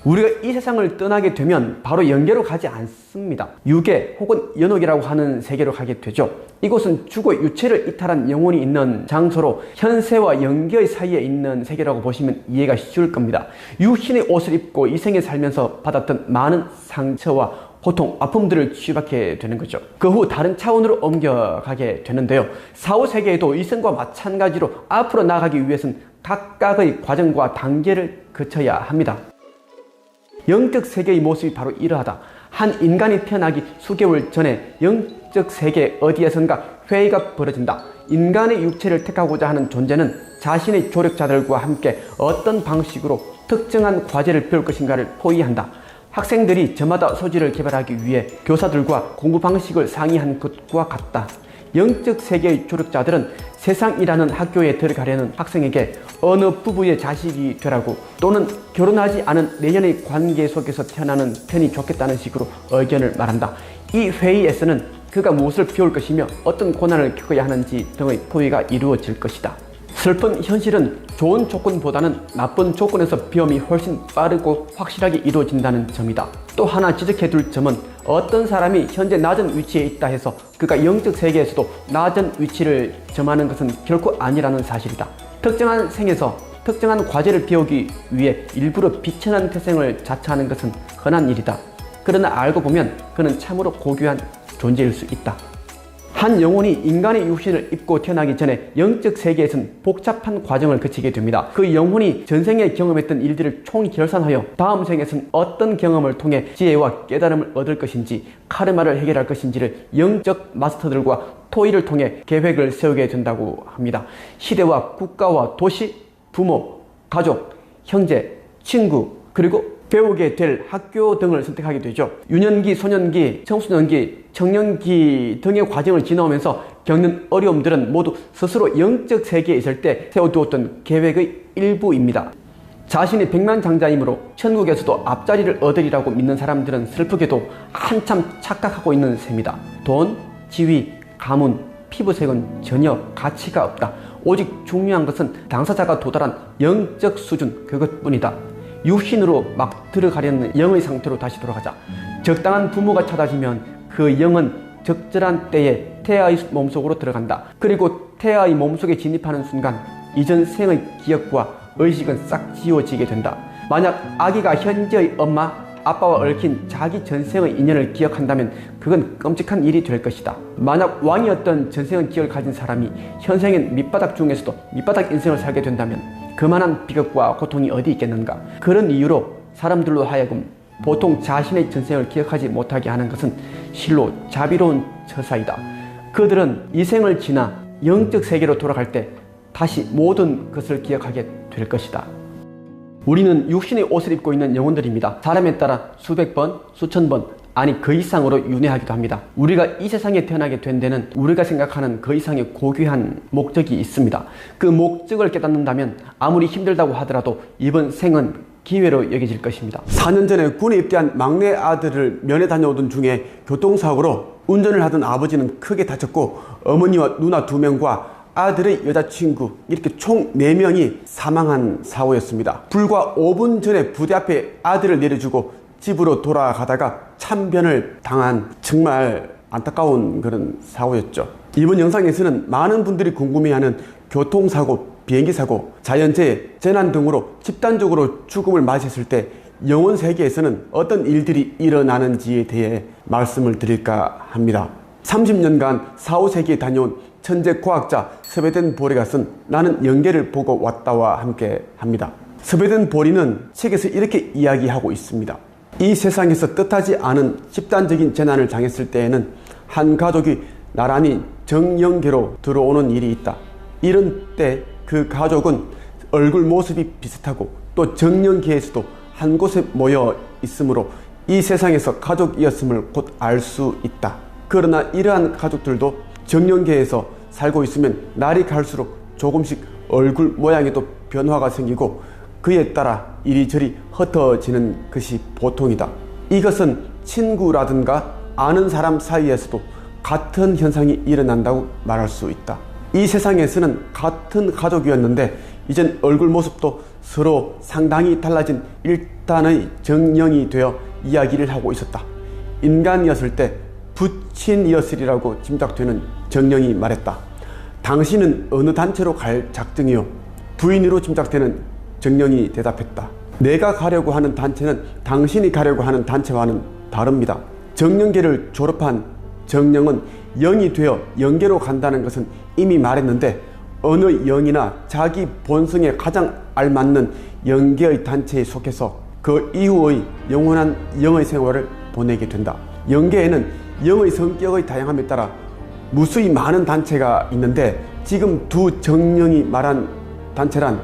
우리가 이 세상을 떠나게 되면 바로 영계로 가지 않습니다. 유계 혹은 연옥이라고 하는 세계로 가게 되죠. 이곳은 죽어 유체를 이탈한 영혼이 있는 장소로 현세와 영계의 사이에 있는 세계라고 보시면 이해가 쉬울 겁니다. 육신의 옷을 입고 이 생에 살면서 받았던 많은 상처와 고통, 아픔들을 치유받게 되는 거죠. 그 후 다른 차원으로 옮겨가게 되는데요. 사후세계에도 이생과 마찬가지로 앞으로 나아가기 위해서는 각각의 과정과 단계를 거쳐야 합니다. 영적 세계의 모습이 바로 이러하다. 한 인간이 태어나기 수개월 전에 영적 세계 어디에선가 회의가 벌어진다. 인간의 육체를 택하고자 하는 존재는 자신의 조력자들과 함께 어떤 방식으로 특정한 과제를 배울 것인가를 포기한다. 학생들이 저마다 소질을 개발하기 위해 교사들과 공부 방식을 상의한 것과 같다. 영적 세계의 조력자들은 세상이라는 학교에 들어가려는 학생에게 어느 부부의 자식이 되라고 또는 결혼하지 않은 내년의 관계 속에서 태어나는 편이 좋겠다는 식으로 의견을 말한다. 이 회의에서는 그가 무엇을 배울 것이며 어떤 고난을 겪어야 하는지 등의 포위가 이루어질 것이다. 슬픈 현실은 좋은 조건보다는 나쁜 조건에서 비움이 훨씬 빠르고 확실하게 이루어진다는 점이다. 또 하나 지적해둘 점은 어떤 사람이 현재 낮은 위치에 있다 해서 그가 영적 세계에서도 낮은 위치를 점하는 것은 결코 아니라는 사실이다. 특정한 생에서 특정한 과제를 배우기 위해 일부러 비천한 태생을 자처하는 것은 흔한 일이다. 그러나 알고 보면 그는 참으로 고귀한 존재일 수 있다. 한 영혼이 인간의 육신을 입고 태어나기 전에 영적 세계에서는 복잡한 과정을 거치게 됩니다. 그 영혼이 전생에 경험했던 일들을 총결산하여 다음 생에서는 어떤 경험을 통해 지혜와 깨달음을 얻을 것인지 카르마를 해결할 것인지를 영적 마스터들과 토의를 통해 계획을 세우게 된다고 합니다. 시대와 국가와 도시, 부모, 가족, 형제, 친구, 그리고 배우게 될 학교 등을 선택하게 되죠. 유년기, 소년기, 청소년기, 청년기 등의 과정을 지나오면서 겪는 어려움들은 모두 스스로 영적 세계에 있을 때 세워두었던 계획의 일부입니다. 자신이 백만장자이므로 천국에서도 앞자리를 얻으리라고 믿는 사람들은 슬프게도 한참 착각하고 있는 셈이다. 돈, 지위, 가문, 피부색은 전혀 가치가 없다. 오직 중요한 것은 당사자가 도달한 영적 수준, 그것뿐이다. 육신으로 막 들어가려는 영의 상태로 다시 돌아가자. 적당한 부모가 찾아지면 그 영은 적절한 때에 태아의 몸속으로 들어간다. 그리고 태아의 몸속에 진입하는 순간 이전 생의 기억과 의식은 싹 지워지게 된다. 만약 아기가 현재의 엄마, 아빠와 얽힌 자기 전생의 인연을 기억한다면 그건 끔찍한 일이 될 것이다. 만약 왕이었던 전생의 기억을 가진 사람이 현생엔 밑바닥 중에서도 밑바닥 인생을 살게 된다면 그만한 비극과 고통이 어디 있겠는가. 그런 이유로 사람들로 하여금 보통 자신의 전생을 기억하지 못하게 하는 것은 실로 자비로운 처사이다. 그들은 이 생을 지나 영적 세계로 돌아갈 때 다시 모든 것을 기억하게 될 것이다. 우리는 육신의 옷을 입고 있는 영혼들입니다. 사람에 따라 수백 번, 수천 번, 아니 그 이상으로 윤회하기도 합니다. 우리가 이 세상에 태어나게 된 데는 우리가 생각하는 그 이상의 고귀한 목적이 있습니다. 그 목적을 깨닫는다면 아무리 힘들다고 하더라도 이번 생은 기회로 여겨질 것입니다. 4년 전에 군에 입대한 막내 아들을 면회 다녀오던 중에 교통사고로 운전을 하던 아버지는 크게 다쳤고 어머니와 누나 2명과 아들의 여자친구 이렇게 총 4명이 사망한 사고였습니다. 불과 5분 전에 부대 앞에 아들을 내려주고 집으로 돌아가다가 참변을 당한 정말 안타까운 그런 사고였죠. 이번 영상에서는 많은 분들이 궁금해하는 교통사고, 비행기사고, 자연재해, 재난 등으로 집단적으로 죽음을 맞이했을 때 영혼 세계에서는 어떤 일들이 일어나는지에 대해 말씀을 드릴까 합니다. 30년간 4, 5세기에 다녀온 천재 과학자 스웨덴 보리가 쓴 나는 영계를 보고 왔다와 함께 합니다. 스웨덴 보리는 책에서 이렇게 이야기하고 있습니다. 이 세상에서 뜻하지 않은 집단적인 재난을 당했을 때에는 한 가족이 나란히 정영계로 들어오는 일이 있다. 이런 때 그 가족은 얼굴 모습이 비슷하고 또 정영계에서도 한 곳에 모여 있으므로 이 세상에서 가족이었음을 곧 알 수 있다. 그러나 이러한 가족들도 정영계에서 살고 있으면 날이 갈수록 조금씩 얼굴 모양에도 변화가 생기고 그에 따라 이리저리 흩어지는 것이 보통이다. 이것은 친구라든가 아는 사람 사이에서도 같은 현상이 일어난다고 말할 수 있다. 이 세상에서는 같은 가족이었는데 이젠 얼굴 모습도 서로 상당히 달라진 일단의 정령이 되어 이야기를 하고 있었다. 인간이었을 때 부친이었으리라고 짐작되는 정령이 말했다. 당신은 어느 단체로 갈 작정이요? 부인으로 짐작되는 정령이 대답했다. 내가 가려고 하는 단체는 당신이 가려고 하는 단체와는 다릅니다. 정령계를 졸업한 정령은 영이 되어 영계로 간다는 것은 이미 말했는데 어느 영이나 자기 본성에 가장 알맞는 영계의 단체에 속해서 그 이후의 영원한 영의 생활을 보내게 된다. 영계에는 영의 성격의 다양함에 따라 무수히 많은 단체가 있는데 지금 두 정령이 말한 단체란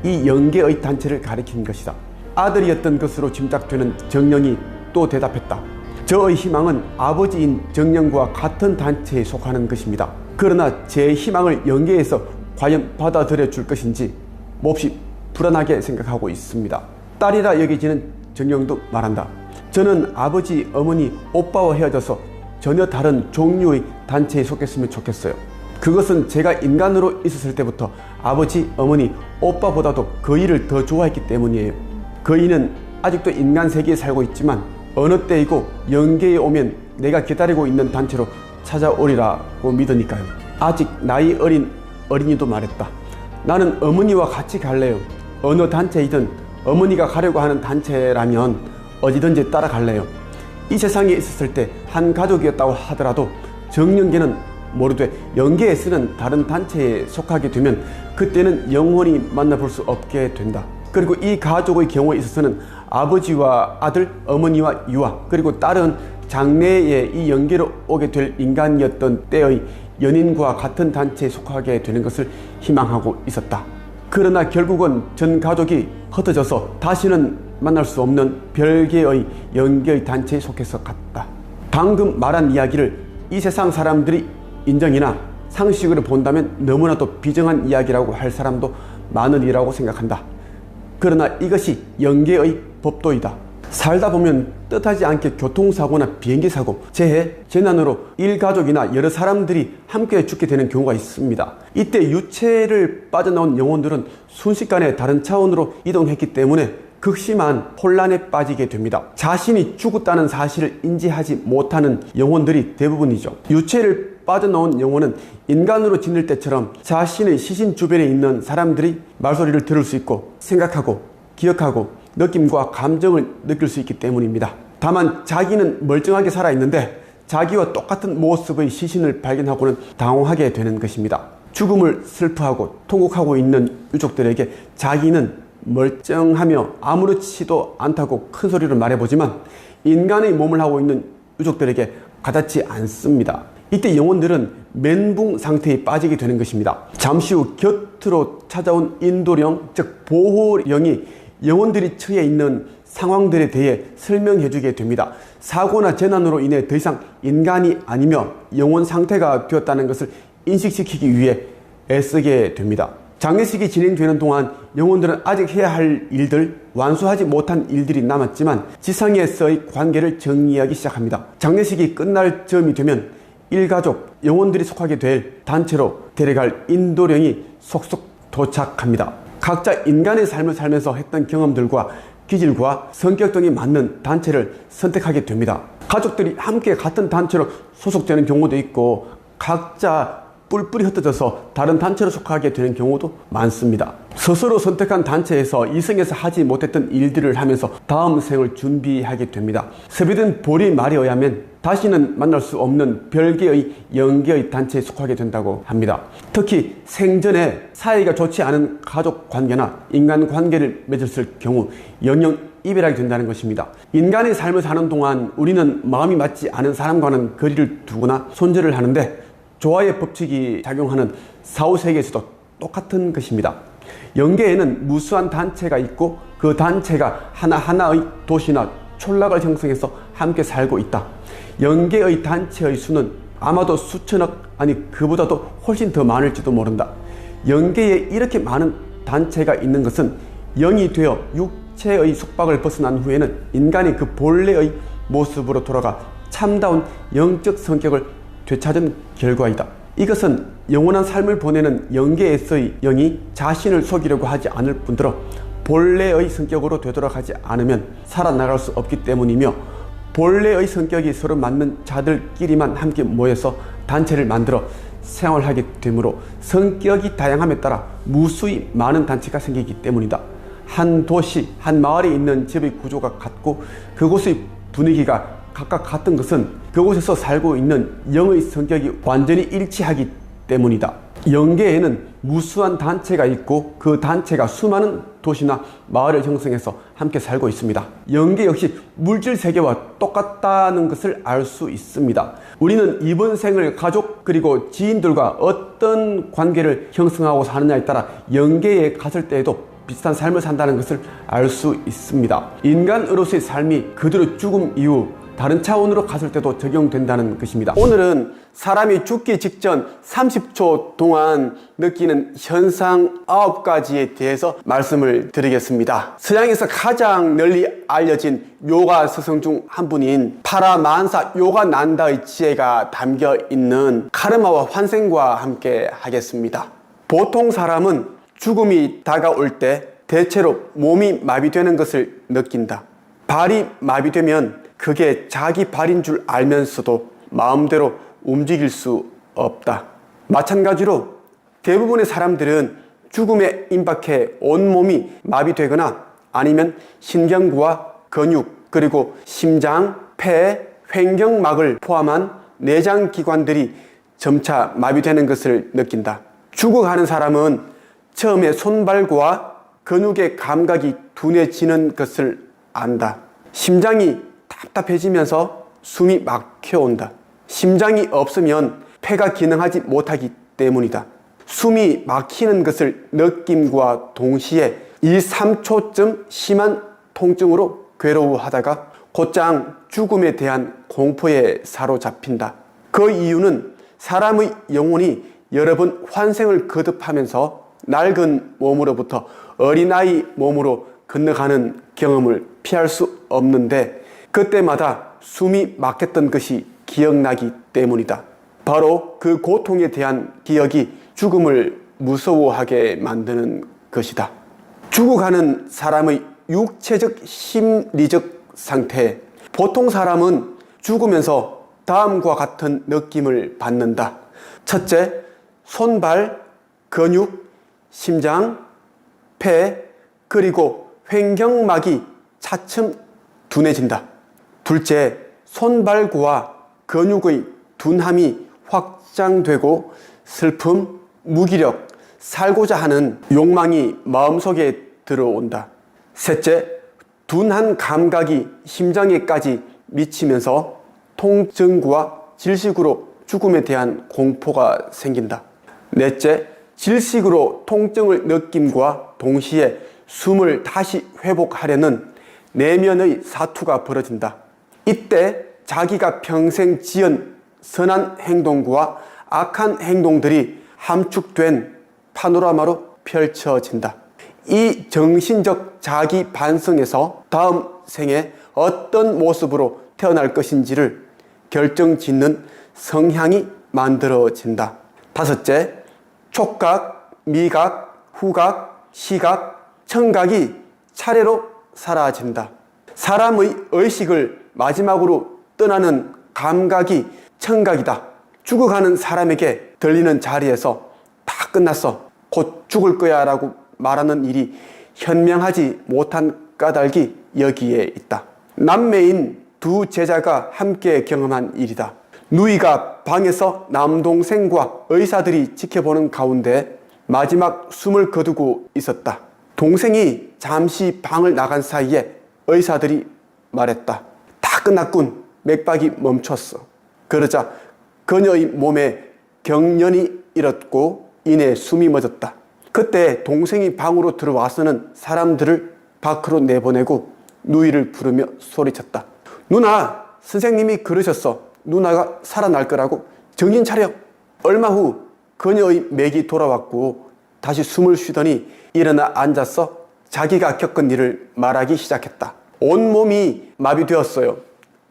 이 영계의 단체를 가리킨 것이다. 아들이었던 것으로 짐작되는 정령이 또 대답했다. 저의 희망은 아버지인 정령과 같은 단체에 속하는 것입니다. 그러나 제 희망을 영계에서 과연 받아들여 줄 것인지 몹시 불안하게 생각하고 있습니다. 딸이라 여겨지는 정령도 말한다. 저는 아버지, 어머니, 오빠와 헤어져서 전혀 다른 종류의 단체에 속했으면 좋겠어요. 그것은 제가 인간으로 있었을 때부터 아버지, 어머니, 오빠보다도 거의를 더 좋아했기 때문이에요. 거의는 아직도 인간 세계에 살고 있지만 어느 때이고 영계에 오면 내가 기다리고 있는 단체로 찾아오리라고 믿으니까요. 아직 나이 어린 어린이도 말했다. 나는 어머니와 같이 갈래요. 어느 단체이든 어머니가 가려고 하는 단체라면 어디든지 따라갈래요. 이 세상에 있었을 때 한 가족이었다고 하더라도 정령계는 모르되 영계에 쓰는 다른 단체에 속하게 되면 그때는 영원히 만나볼 수 없게 된다. 그리고 이 가족의 경우에 있어서는 아버지와 아들, 어머니와 유아, 그리고 딸은 장래에 이 영계로 오게 될 인간이었던 때의 연인과 같은 단체에 속하게 되는 것을 희망하고 있었다. 그러나 결국은 전 가족이 흩어져서 다시는 만날 수 없는 별개의 영계의 단체에 속해서 갔다. 방금 말한 이야기를 이 세상 사람들이 인정이나 상식으로 본다면 너무나도 비정한 이야기라고 할 사람도 많으리라고 생각한다. 그러나 이것이 영계의 법도이다. 살다 보면 뜻하지 않게 교통사고나 비행기사고, 재해, 재난으로 일가족이나 여러 사람들이 함께 죽게 되는 경우가 있습니다. 이때 유체를 빠져나온 영혼들은 순식간에 다른 차원으로 이동했기 때문에 극심한 혼란에 빠지게 됩니다. 자신이 죽었다는 사실을 인지하지 못하는 영혼들이 대부분이죠. 유체를 빠져나온 영혼은 인간으로 지낼 때처럼 자신의 시신 주변에 있는 사람들이 말소리를 들을 수 있고 생각하고 기억하고 느낌과 감정을 느낄 수 있기 때문입니다. 다만 자기는 멀쩡하게 살아있는데 자기와 똑같은 모습의 시신을 발견하고는 당황하게 되는 것입니다. 죽음을 슬퍼하고 통곡하고 있는 유족들에게 자기는 멀쩡하며 아무렇지도 않다고 큰 소리로 말해보지만 인간의 몸을 하고 있는 유족들에게 가닿지 않습니다. 이때 영혼들은 멘붕 상태에 빠지게 되는 것입니다. 잠시 후 곁으로 찾아온 인도령, 즉 보호령이 영혼들이 처해 있는 상황들에 대해 설명해 주게 됩니다. 사고나 재난으로 인해 더 이상 인간이 아니며 영혼 상태가 되었다는 것을 인식시키기 위해 애쓰게 됩니다. 장례식이 진행되는 동안 영혼들은 아직 해야 할 일들, 완수하지 못한 일들이 남았지만 지상에서의 관계를 정리하기 시작합니다. 장례식이 끝날 즈음이 되면 일가족, 영혼들이 속하게 될 단체로 데려갈 인도령이 속속 도착합니다. 각자 인간의 삶을 살면서 했던 경험들과 기질과 성격 등이 맞는 단체를 선택하게 됩니다. 가족들이 함께 같은 단체로 소속되는 경우도 있고 각자 뿔뿔이 흩어져서 다른 단체로 속하게 되는 경우도 많습니다. 스스로 선택한 단체에서 이생에서 하지 못했던 일들을 하면서 다음 생을 준비하게 됩니다. 섭외된 보리 말에 의하면 다시는 만날 수 없는 별개의 영계의 단체에 속하게 된다고 합니다. 특히 생전에 사이가 좋지 않은 가족 관계나 인간 관계를 맺었을 경우 영영 이별하게 된다는 것입니다. 인간의 삶을 사는 동안 우리는 마음이 맞지 않은 사람과는 거리를 두거나 손절을 하는데 조화의 법칙이 작용하는 사후세계에서도 똑같은 것입니다. 영계에는 무수한 단체가 있고 그 단체가 하나하나의 도시나 촌락을 형성해서 함께 살고 있다. 영계의 단체의 수는 아마도 수천억, 아니 그보다도 훨씬 더 많을지도 모른다. 영계에 이렇게 많은 단체가 있는 것은 영이 되어 육체의 속박을 벗어난 후에는 인간이 그 본래의 모습으로 돌아가 참다운 영적 성격을 되찾은 결과이다. 이것은 영원한 삶을 보내는 영계에서의 영이 자신을 속이려고 하지 않을 뿐더러 본래의 성격으로 되돌아가지 않으면 살아나갈 수 없기 때문이며 본래의 성격이 서로 맞는 자들끼리만 함께 모여서 단체를 만들어 생활하게 되므로 성격이 다양함에 따라 무수히 많은 단체가 생기기 때문이다. 한 도시, 한 마을에 있는 집의 구조가 같고 그곳의 분위기가 각각 같은 것은 그곳에서 살고 있는 영의 성격이 완전히 일치하기 때문이다. 영계에는 무수한 단체가 있고 그 단체가 수많은 도시나 마을을 형성해서 함께 살고 있습니다. 영계 역시 물질 세계와 똑같다는 것을 알 수 있습니다. 우리는 이번 생을 가족 그리고 지인들과 어떤 관계를 형성하고 사느냐에 따라 영계에 갔을 때에도 비슷한 삶을 산다는 것을 알 수 있습니다. 인간으로서의 삶이 그대로 죽음 이후 다른 차원으로 갔을 때도 적용된다는 것입니다. 오늘은 사람이 죽기 직전 30초 동안 느끼는 현상 9가지에 대해서 말씀을 드리겠습니다. 서양에서 가장 널리 알려진 요가 스승 중 한 분인 파라만사 요가난다의 지혜가 담겨 있는 카르마와 환생과 함께 하겠습니다. 보통 사람은 죽음이 다가올 때 대체로 몸이 마비되는 것을 느낀다. 발이 마비되면 그게 자기 발인 줄 알면서도 마음대로 움직일 수 없다. 마찬가지로 대부분의 사람들은 죽음에 임박해 온몸이 마비되거나 아니면 신경부와 근육 그리고 심장, 폐, 횡격막을 포함한 내장기관들이 점차 마비되는 것을 느낀다. 죽어가는 사람은 처음에 손발과 근육의 감각이 둔해지는 것을 안다. 심장이 답답해지면서 숨이 막혀온다. 심장이 없으면 폐가 기능하지 못하기 때문이다. 숨이 막히는 것을 느낌과 동시에 2, 3초쯤 심한 통증으로 괴로워하다가 곧장 죽음에 대한 공포에 사로잡힌다. 그 이유는 사람의 영혼이 여러 번 환생을 거듭하면서 낡은 몸으로부터 어린아이 몸으로 건너가는 경험을 피할 수 없는데 그때마다 숨이 막혔던 것이 기억나기 때문이다. 바로 그 고통에 대한 기억이 죽음을 무서워하게 만드는 것이다. 죽어가는 사람의 육체적, 심리적 상태. 보통 사람은 죽으면서 다음과 같은 느낌을 받는다. 첫째, 손발, 근육, 심장, 폐, 그리고 횡격막이 차츰 둔해진다. 둘째, 손발과 근육의 둔함이 확장되고 슬픔, 무기력, 살고자 하는 욕망이 마음속에 들어온다. 셋째, 둔한 감각이 심장에까지 미치면서 통증과 질식으로 죽음에 대한 공포가 생긴다. 넷째, 질식으로 통증을 느낌과 동시에 숨을 다시 회복하려는 내면의 사투가 벌어진다. 이때 자기가 평생 지은 선한 행동과 악한 행동들이 함축된 파노라마로 펼쳐진다. 이 정신적 자기 반성에서 다음 생에 어떤 모습으로 태어날 것인지를 결정짓는 성향이 만들어진다. 다섯째, 촉각, 미각, 후각, 시각, 청각이 차례로 사라진다. 사람의 의식을 마지막으로 떠나는 감각이 청각이다. 죽어가는 사람에게 들리는 자리에서 다 끝났어, 곧 죽을 거야 라고 말하는 일이 현명하지 못한 까닭이 여기에 있다. 남매인 두 제자가 함께 경험한 일이다. 누이가 방에서 남동생과 의사들이 지켜보는 가운데 마지막 숨을 거두고 있었다. 동생이 잠시 방을 나간 사이에 의사들이 말했다. 다 끝났군. 맥박이 멈췄어. 그러자 그녀의 몸에 경련이 일었고 이내 숨이 멎었다. 그때 동생이 방으로 들어와서는 사람들을 밖으로 내보내고 누이를 부르며 소리쳤다. 누나, 선생님이 그러셨어. 누나가 살아날 거라고. 정신 차려. 얼마 후 그녀의 맥이 돌아왔고 다시 숨을 쉬더니 일어나 앉아서 자기가 겪은 일을 말하기 시작했다. 온몸이 마비되었어요.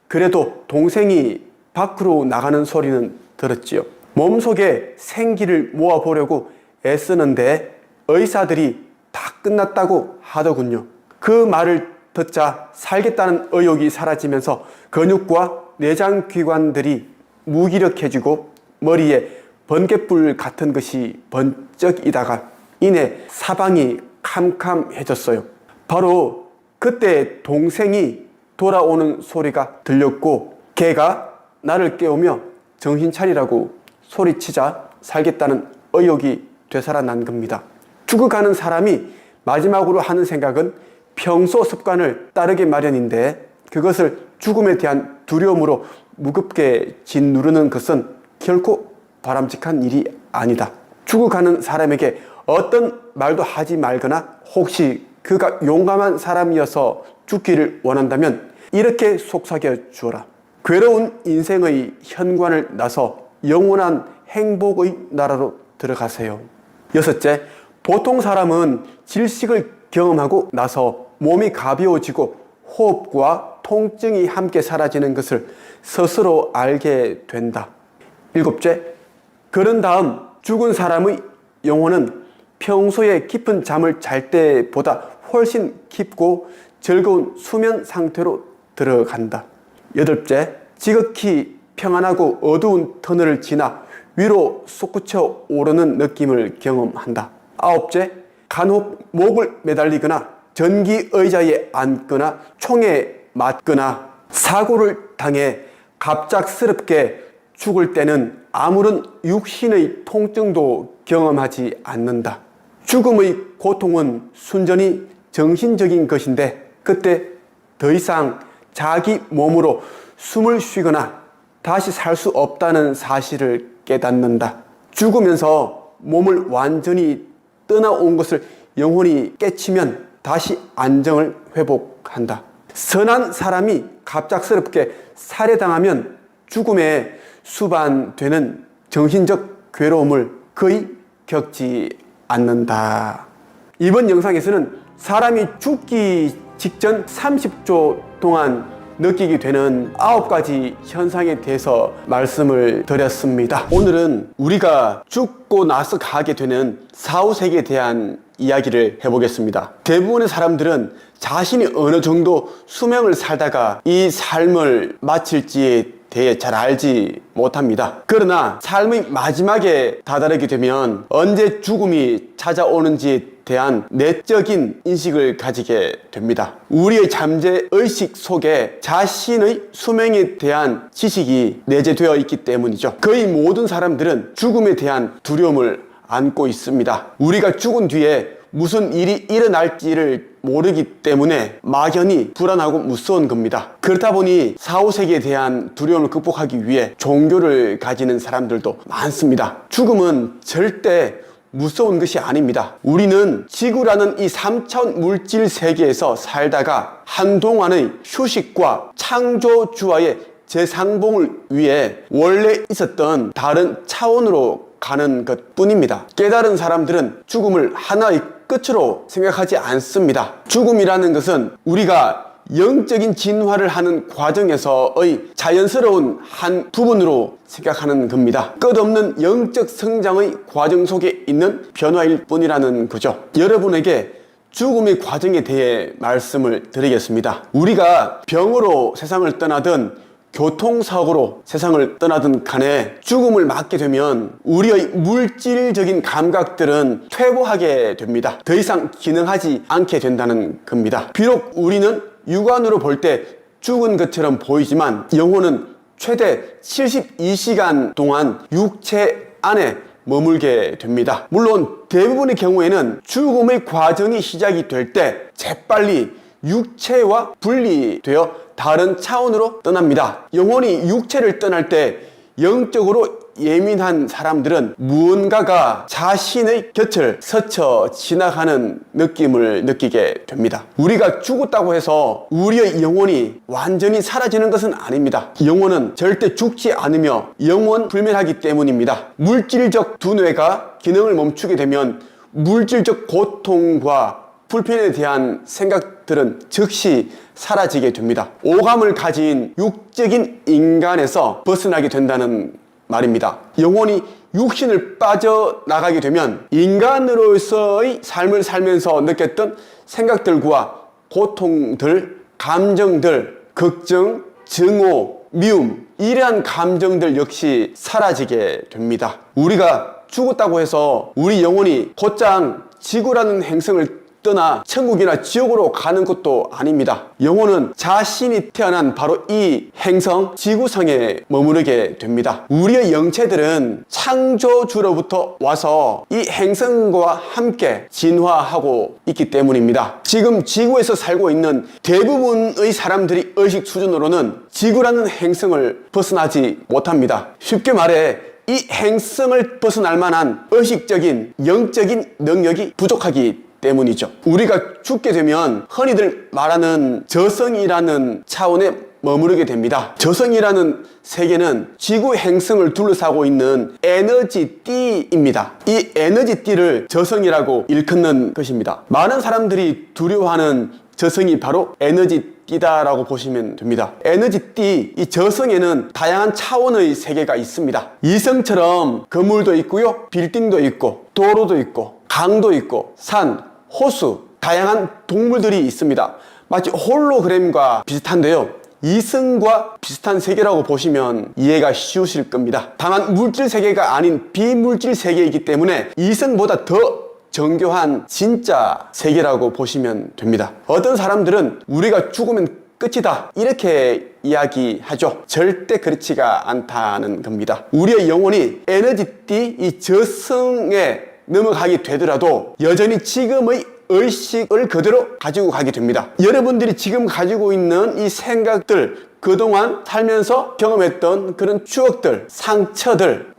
그래도 동생이 밖으로 나가는 소리는 들었지요. 몸속에 생기를 모아보려고 애쓰는데 의사들이 다 끝났다고 하더군요. 그 말을 듣자 살겠다는 의욕이 사라지면서 근육과 내장기관들이 무기력해지고 머리에 번갯불 같은 것이 번쩍이다가 이내 사방이 캄캄해졌어요. 바로 그때 동생이 돌아오는 소리가 들렸고 걔가 나를 깨우며 정신 차리라고 소리치자 살겠다는 의욕이 되살아난 겁니다. 죽어가는 사람이 마지막으로 하는 생각은 평소 습관을 따르기 마련인데 그것을 죽음에 대한 두려움으로 무겁게 짓누르는 것은 결코 바람직한 일이 아니다. 죽어가는 사람에게 어떤 말도 하지 말거나 혹시 그가 용감한 사람이어서 죽기를 원한다면 이렇게 속삭여 주어라. 괴로운 인생의 현관을 나서 영원한 행복의 나라로 들어가세요. 여섯째, 보통 사람은 질식을 경험하고 나서 몸이 가벼워지고 호흡과 통증이 함께 사라지는 것을 스스로 알게 된다. 일곱째, 그런 다음 죽은 사람의 영혼은 평소에 깊은 잠을 잘 때보다 훨씬 깊고 즐거운 수면 상태로 들어간다. 여덟째, 지극히 평안하고 어두운 터널을 지나 위로 솟구쳐 오르는 느낌을 경험한다. 아홉째, 간혹 목을 매달리거나 전기 의자에 앉거나 총에 맞거나 사고를 당해 갑작스럽게 죽을 때는 아무런 육신의 통증도 경험하지 않는다. 죽음의 고통은 순전히 정신적인 것인데 그때 더 이상 자기 몸으로 숨을 쉬거나 다시 살 수 없다는 사실을 깨닫는다. 죽으면서 몸을 완전히 떠나온 것을 영혼이 깨치면 다시 안정을 회복한다. 선한 사람이 갑작스럽게 살해당하면 죽음에 수반되는 정신적 괴로움을 거의 겪지 않는다. 이번 영상에서는 사람이 죽기 직전 30초 동안 느끼게 되는 9가지 현상에 대해서 말씀을 드렸습니다. 오늘은 우리가 죽고 나서 가게 되는 사후세계에 대한 이야기를 해보겠습니다. 대부분의 사람들은 자신이 어느 정도 수명을 살다가 이 삶을 마칠지에 대해 잘 알지 못합니다. 그러나 삶의 마지막에 다다르게 되면 언제 죽음이 찾아오는지에 대한 내적인 인식을 가지게 됩니다. 우리의 잠재의식 속에 자신의 수명에 대한 지식이 내재되어 있기 때문이죠. 거의 모든 사람들은 죽음에 대한 두려움을 안고 있습니다. 우리가 죽은 뒤에 무슨 일이 일어날지를 모르기 때문에 막연히 불안하고 무서운 겁니다. 그렇다 보니 사후세계에 대한 두려움을 극복하기 위해 종교를 가지는 사람들도 많습니다. 죽음은 절대 무서운 것이 아닙니다. 우리는 지구라는 이 3차원 물질 세계에서 살다가 한동안의 휴식과 창조주와의 재상봉을 위해 원래 있었던 다른 차원으로 가는 것 뿐입니다. 깨달은 사람들은 죽음을 하나의 끝으로 생각하지 않습니다. 죽음이라는 것은 우리가 영적인 진화를 하는 과정에서의 자연스러운 한 부분으로 생각하는 겁니다. 끝없는 영적 성장의 과정 속에 있는 변화일 뿐이라는 거죠. 여러분에게 죽음의 과정에 대해 말씀을 드리겠습니다. 우리가 병으로 세상을 떠나든 교통사고로 세상을 떠나든 간에 죽음을 맞게 되면 우리의 물질적인 감각들은 퇴보하게 됩니다. 더 이상 기능하지 않게 된다는 겁니다. 비록 우리는 육안으로 볼 때 죽은 것처럼 보이지만 영혼은 최대 72시간 동안 육체 안에 머물게 됩니다. 물론 대부분의 경우에는 죽음의 과정이 시작이 될 때 재빨리 육체와 분리되어 다른 차원으로 떠납니다. 영혼이 육체를 떠날 때 영적으로 예민한 사람들은 무언가가 자신의 곁을 스쳐 지나가는 느낌을 느끼게 됩니다. 우리가 죽었다고 해서 우리의 영혼이 완전히 사라지는 것은 아닙니다. 영혼은 절대 죽지 않으며 영원 불멸하기 때문입니다. 물질적 두뇌가 기능을 멈추게 되면 물질적 고통과 불편에 대한 생각들은 즉시 사라지게 됩니다. 오감을 가진 육적인 인간에서 벗어나게 된다는 말입니다. 영혼이 육신을 빠져나가게 되면 인간으로서의 삶을 살면서 느꼈던 생각들과 고통들, 감정들, 걱정, 증오, 미움, 이러한 감정들 역시 사라지게 됩니다. 우리가 죽었다고 해서 우리 영혼이 곧장 지구라는 행성을 떠나 천국이나 지옥으로 가는 것도 아닙니다. 영혼은 자신이 태어난 바로 이 행성 지구상에 머무르게 됩니다. 우리의 영체들은 창조주로부터 와서 이 행성과 함께 진화하고 있기 때문입니다. 지금 지구에서 살고 있는 대부분의 사람들이 의식 수준으로는 지구라는 행성을 벗어나지 못합니다. 쉽게 말해 이 행성을 벗어날 만한 의식적인 영적인 능력이 부족하기 때문이죠. 우리가 죽게 되면 흔히들 말하는 저승이라는 차원에 머무르게 됩니다. 저승이라는 세계는 지구 행성을 둘러싸고 있는 에너지띠입니다. 이 에너지띠를 저승이라고 일컫는 것입니다. 많은 사람들이 두려워하는 저승이 바로 에너지띠다라고 보시면 됩니다. 에너지띠, 이 저승에는 다양한 차원의 세계가 있습니다. 이성처럼 건물도 있고요, 빌딩도 있고, 도로도 있고, 강도 있고, 산, 호수, 다양한 동물들이 있습니다. 마치 홀로그램과 비슷한데요, 이승과 비슷한 세계라고 보시면 이해가 쉬우실 겁니다. 다만 물질 세계가 아닌 비물질 세계이기 때문에 이승보다 더 정교한 진짜 세계라고 보시면 됩니다. 어떤 사람들은 우리가 죽으면 끝이다 이렇게 이야기하죠. 절대 그렇지가 않다는 겁니다. 우리의 영혼이 에너지띠 이 저승에 넘어가게 되더라도 여전히 지금의 의식을 그대로 가지고 가게 됩니다. 여러분들이 지금 가지고 있는 이 생각들, 그동안 살면서 경험했던 그런 추억들, 상처들,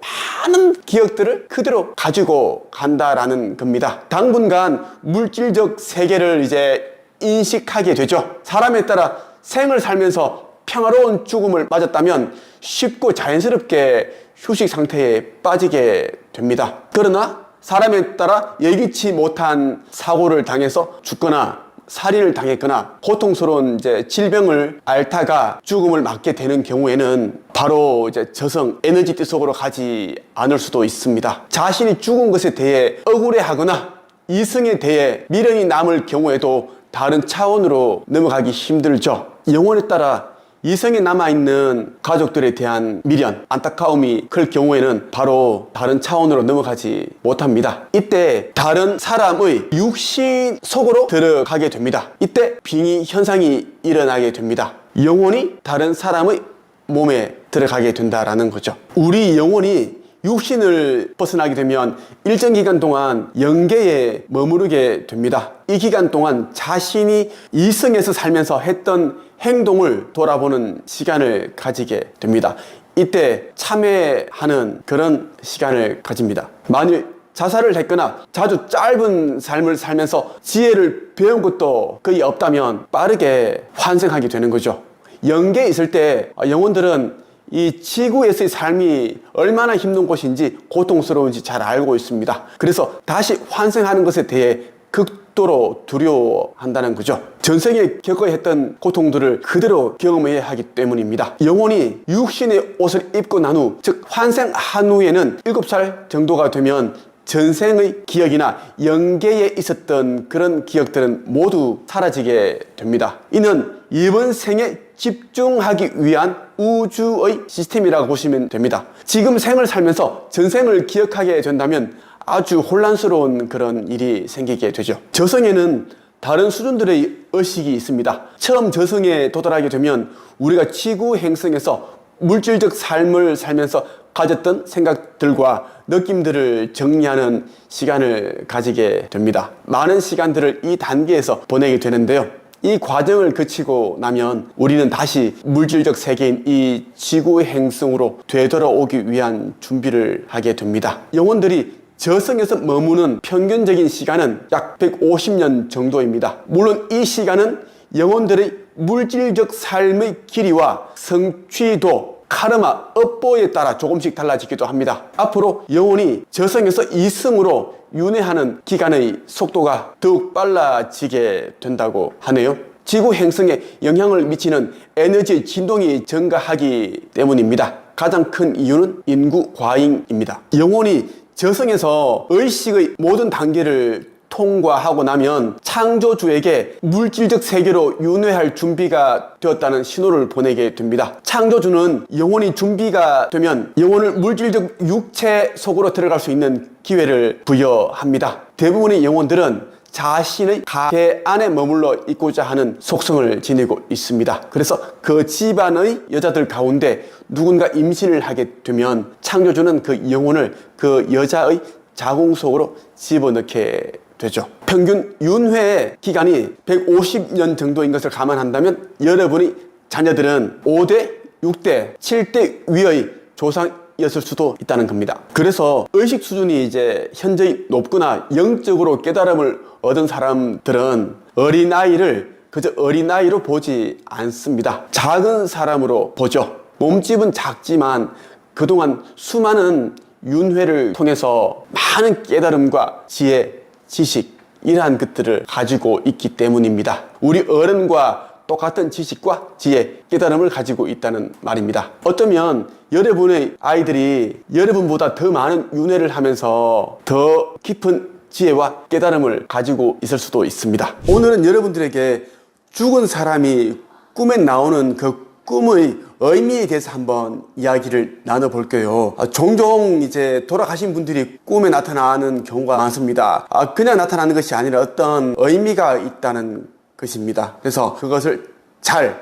많은 기억들을 그대로 가지고 간다라는 겁니다. 당분간 물질적 세계를 이제 인식하게 되죠. 사람에 따라 생을 살면서 평화로운 죽음을 맞았다면 쉽고 자연스럽게 휴식 상태에 빠지게 됩니다. 그러나 사람에 따라 예기치 못한 사고를 당해서 죽거나 살인을 당했거나 고통스러운 이제 질병을 앓다가 죽음을 맞게 되는 경우에는 바로 이제 저승 에너지띠 속으로 가지 않을 수도 있습니다. 자신이 죽은 것에 대해 억울해하거나 이승에 대해 미련이 남을 경우에도 다른 차원으로 넘어가기 힘들죠. 영혼에 따라 이성에 남아있는 가족들에 대한 미련, 안타까움이 클 경우에는 바로 다른 차원으로 넘어가지 못합니다. 이때 다른 사람의 육신 속으로 들어가게 됩니다. 이때 빙의 현상이 일어나게 됩니다. 영혼이 다른 사람의 몸에 들어가게 된다라는 거죠. 우리 영혼이 육신을 벗어나게 되면 일정 기간 동안 영계에 머무르게 됩니다. 이 기간 동안 자신이 이승에서 살면서 했던 행동을 돌아보는 시간을 가지게 됩니다. 이때 참회하는 그런 시간을 가집니다. 만일 자살을 했거나 자주 짧은 삶을 살면서 지혜를 배운 것도 거의 없다면 빠르게 환생하게 되는 거죠. 영계에 있을 때 영혼들은 이 지구에서의 삶이 얼마나 힘든 곳인지 고통스러운지 잘 알고 있습니다. 그래서 다시 환생하는 것에 대해 극도로 두려워한다는 거죠. 전생에 겪어야 했던 고통들을 그대로 경험해야 하기 때문입니다. 영혼이 육신의 옷을 입고 난 후, 즉 환생한 후에는 7살 정도가 되면 전생의 기억이나 영계에 있었던 그런 기억들은 모두 사라지게 됩니다. 이는 이번 생에 집중하기 위한 우주의 시스템이라고 보시면 됩니다. 지금 생을 살면서 전생을 기억하게 된다면 아주 혼란스러운 그런 일이 생기게 되죠. 저승에는 다른 수준들의 의식이 있습니다. 처음 저승에 도달하게 되면 우리가 지구 행성에서 물질적 삶을 살면서 가졌던 생각들과 느낌들을 정리하는 시간을 가지게 됩니다. 많은 시간들을 이 단계에서 보내게 되는데요. 이 과정을 거치고 나면 우리는 다시 물질적 세계인 이 지구 행성으로 되돌아오기 위한 준비를 하게 됩니다. 영혼들이 저승에서 머무는 평균적인 시간은 약 150년 정도입니다. 물론 이 시간은 영혼들의 물질적 삶의 길이와 성취도, 카르마, 업보에 따라 조금씩 달라지기도 합니다. 앞으로 영혼이 저승에서 이승으로 윤회하는 기간의 속도가 더욱 빨라지게 된다고 하네요. 지구 행성에 영향을 미치는 에너지의 진동이 증가하기 때문입니다. 가장 큰 이유는 인구 과잉입니다. 영혼이 저승에서 의식의 모든 단계를 통과하고 나면 창조주에게 물질적 세계로 윤회할 준비가 되었다는 신호를 보내게 됩니다. 창조주는 영혼이 준비가 되면 영혼을 물질적 육체 속으로 들어갈 수 있는 기회를 부여합니다. 대부분의 영혼들은 자신의 가계 안에 머물러 있고자 하는 속성을 지니고 있습니다. 그래서 그 집안의 여자들 가운데 누군가 임신을 하게 되면 창조주는 그 영혼을 그 여자의 자궁 속으로 집어넣게 되죠. 평균 윤회 기간이 150년 정도인 것을 감안한다면 여러분의 자녀들은 5대, 6대, 7대 위의 조상이었을 수도 있다는 겁니다. 그래서 의식 수준이 이제 현저히 높거나 영적으로 깨달음을 얻은 사람들은 어린아이를 그저 어린아이로 보지 않습니다. 작은 사람으로 보죠. 몸집은 작지만 그동안 수많은 윤회를 통해서 많은 깨달음과 지혜, 지식, 이러한 것들을 가지고 있기 때문입니다. 우리 어른과 똑같은 지식과 지혜, 깨달음을 가지고 있다는 말입니다. 어쩌면 여러분의 아이들이 여러분보다 더 많은 윤회를 하면서 더 깊은 지혜와 깨달음을 가지고 있을 수도 있습니다. 오늘은 여러분들에게 죽은 사람이 꿈에 나오는 그 꿈의 의미에 대해서 한번 이야기를 나눠볼게요. 종종 이제 돌아가신 분들이 꿈에 나타나는 경우가 많습니다. 그냥 나타나는 것이 아니라 어떤 의미가 있다는 것입니다. 그래서 그것을 잘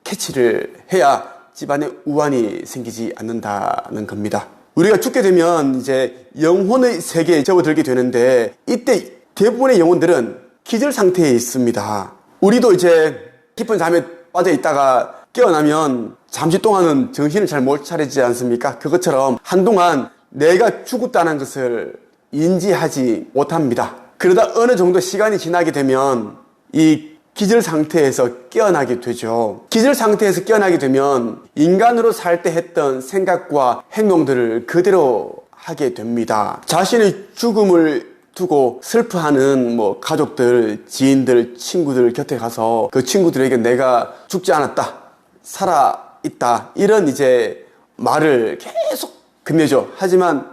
캐치를 해야 집안에 우환이 생기지 않는다는 겁니다. 우리가 죽게 되면 이제 영혼의 세계에 접어들게 되는데 이때 대부분의 영혼들은 기절 상태에 있습니다. 우리도 이제 깊은 잠에 빠져 있다가 깨어나면 잠시 동안은 정신을 잘 못 차리지 않습니까? 그것처럼 한동안 내가 죽었다는 것을 인지하지 못합니다. 그러다 어느 정도 시간이 지나게 되면 이 기절 상태에서 깨어나게 되죠. 기절 상태에서 깨어나게 되면 인간으로 살 때 했던 생각과 행동들을 그대로 하게 됩니다. 자신의 죽음을 두고 슬퍼하는 가족들, 지인들, 친구들 곁에 가서 그 친구들에게 내가 죽지 않았다, 살아있다, 이런 이제 말을 계속 건네죠. 하지만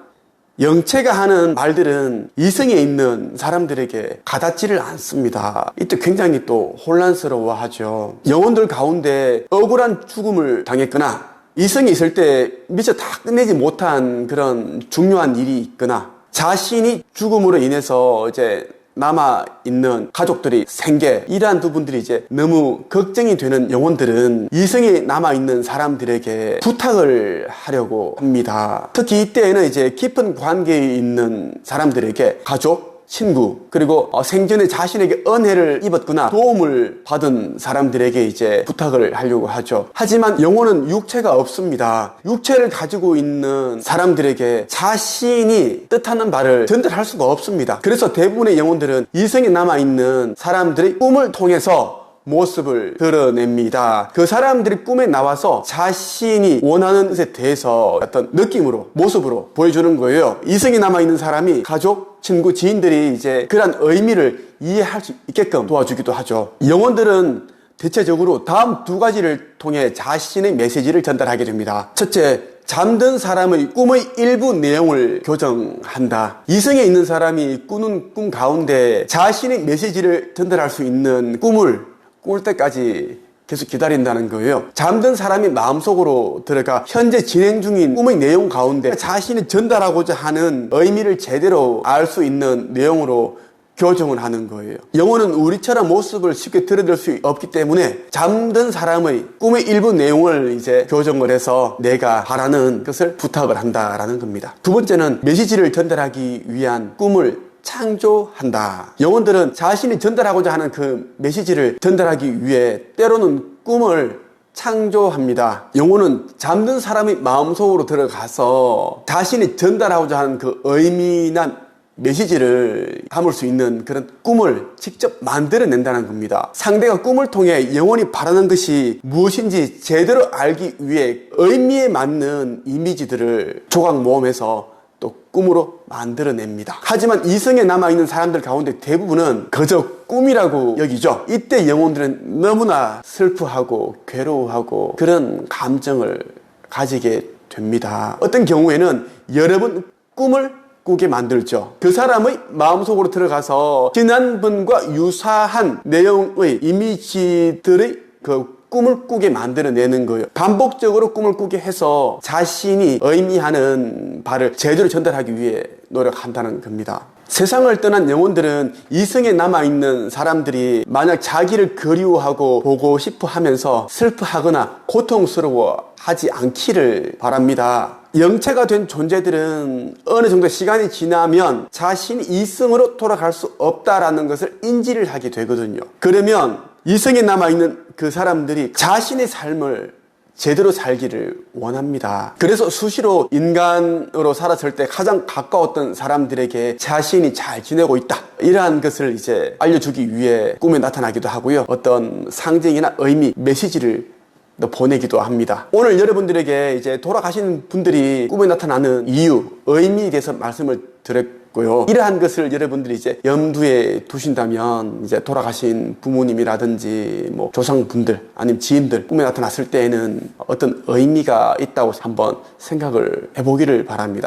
영체가 하는 말들은 이성에 있는 사람들에게 가닿지를 않습니다. 이때 굉장히 또 혼란스러워하죠. 영혼들 가운데 억울한 죽음을 당했거나 이성이 있을 때 미처 다 끝내지 못한 그런 중요한 일이 있거나 자신이 죽음으로 인해서 이제 남아있는 가족들이 생계, 이러한 부분들이 이제 너무 걱정이 되는 영혼들은 이성이 남아있는 사람들에게 부탁을 하려고 합니다. 특히 이때에는 이제 깊은 관계에 있는 사람들에게 가족, 친구, 그리고 생전에 자신에게 은혜를 입었거나 도움을 받은 사람들에게 이제 부탁을 하려고 하죠. 하지만 영혼은 육체가 없습니다. 육체를 가지고 있는 사람들에게 자신이 뜻하는 바를 전달할 수가 없습니다. 그래서 대부분의 영혼들은 이성에 남아있는 사람들의 꿈을 통해서 모습을 드러냅니다. 그 사람들이 꿈에 나와서 자신이 원하는 것에 대해서 어떤 느낌으로, 모습으로 보여주는 거예요. 이성이 남아있는 사람이 가족, 친구, 지인들이 이제 그런 의미를 이해할 수 있게끔 도와주기도 하죠. 영혼들은 대체적으로 다음 두 가지를 통해 자신의 메시지를 전달하게 됩니다. 첫째, 잠든 사람의 꿈의 일부 내용을 교정한다. 이성에 있는 사람이 꾸는 꿈 가운데 자신의 메시지를 전달할 수 있는 꿈을 꿀 때까지 계속 기다린다는 거예요. 잠든 사람이 마음속으로 들어가 현재 진행 중인 꿈의 내용 가운데 자신이 전달하고자 하는 의미를 제대로 알 수 있는 내용으로 교정을 하는 거예요. 영혼은 우리처럼 모습을 쉽게 들여들 수 없기 때문에 잠든 사람의 꿈의 일부 내용을 이제 교정을 해서 내가 바라는 것을 부탁을 한다라는 겁니다. 두 번째는 메시지를 전달하기 위한 꿈을 창조한다. 영혼들은 자신이 전달하고자 하는 그 메시지를 전달하기 위해 때로는 꿈을 창조합니다. 영혼은 잠든 사람의 마음속으로 들어가서 자신이 전달하고자 하는 그 의미난 메시지를 담을 수 있는 그런 꿈을 직접 만들어낸다는 겁니다. 상대가 꿈을 통해 영혼이 바라는 것이 무엇인지 제대로 알기 위해 의미에 맞는 이미지들을 조각 모음해서 또 꿈으로 만들어냅니다. 하지만 이성에 남아있는 사람들 가운데 대부분은 그저 꿈이라고 여기죠. 이때 영혼들은 너무나 슬퍼하고 괴로워하고 그런 감정을 가지게 됩니다. 어떤 경우에는 여러 번 꿈을 꾸게 만들죠. 그 사람의 마음속으로 들어가서 지난번과 유사한 내용의 이미지들의 그 꿈을 꾸게 만들어내는 거예요. 반복적으로 꿈을 꾸게 해서 자신이 의미하는 바를 제대로 전달하기 위해 노력한다는 겁니다. 세상을 떠난 영혼들은 이성에 남아있는 사람들이 만약 자기를 그리워하고 보고 싶어 하면서 슬퍼하거나 고통스러워 하지 않기를 바랍니다. 영체가 된 존재들은 어느 정도 시간이 지나면 자신이 이성으로 돌아갈 수 없다라는 것을 인지를 하게 되거든요. 그러면 이성에 남아있는 그 사람들이 자신의 삶을 제대로 살기를 원합니다. 그래서 수시로 인간으로 살았을 때 가장 가까웠던 사람들에게 자신이 잘 지내고 있다, 이러한 것을 이제 알려주기 위해 꿈에 나타나기도 하고요. 어떤 상징이나 의미, 메시지를 보내기도 합니다. 오늘 여러분들에게 이제 돌아가신 분들이 꿈에 나타나는 이유, 의미에 대해서 말씀을 드렸고요. 이러한 것을 여러분들이 이제 염두에 두신다면 이제 돌아가신 부모님이라든지 뭐 조상분들 아니면 지인들 꿈에 나타났을 때에는 어떤 의미가 있다고 한번 생각을 해보기를 바랍니다.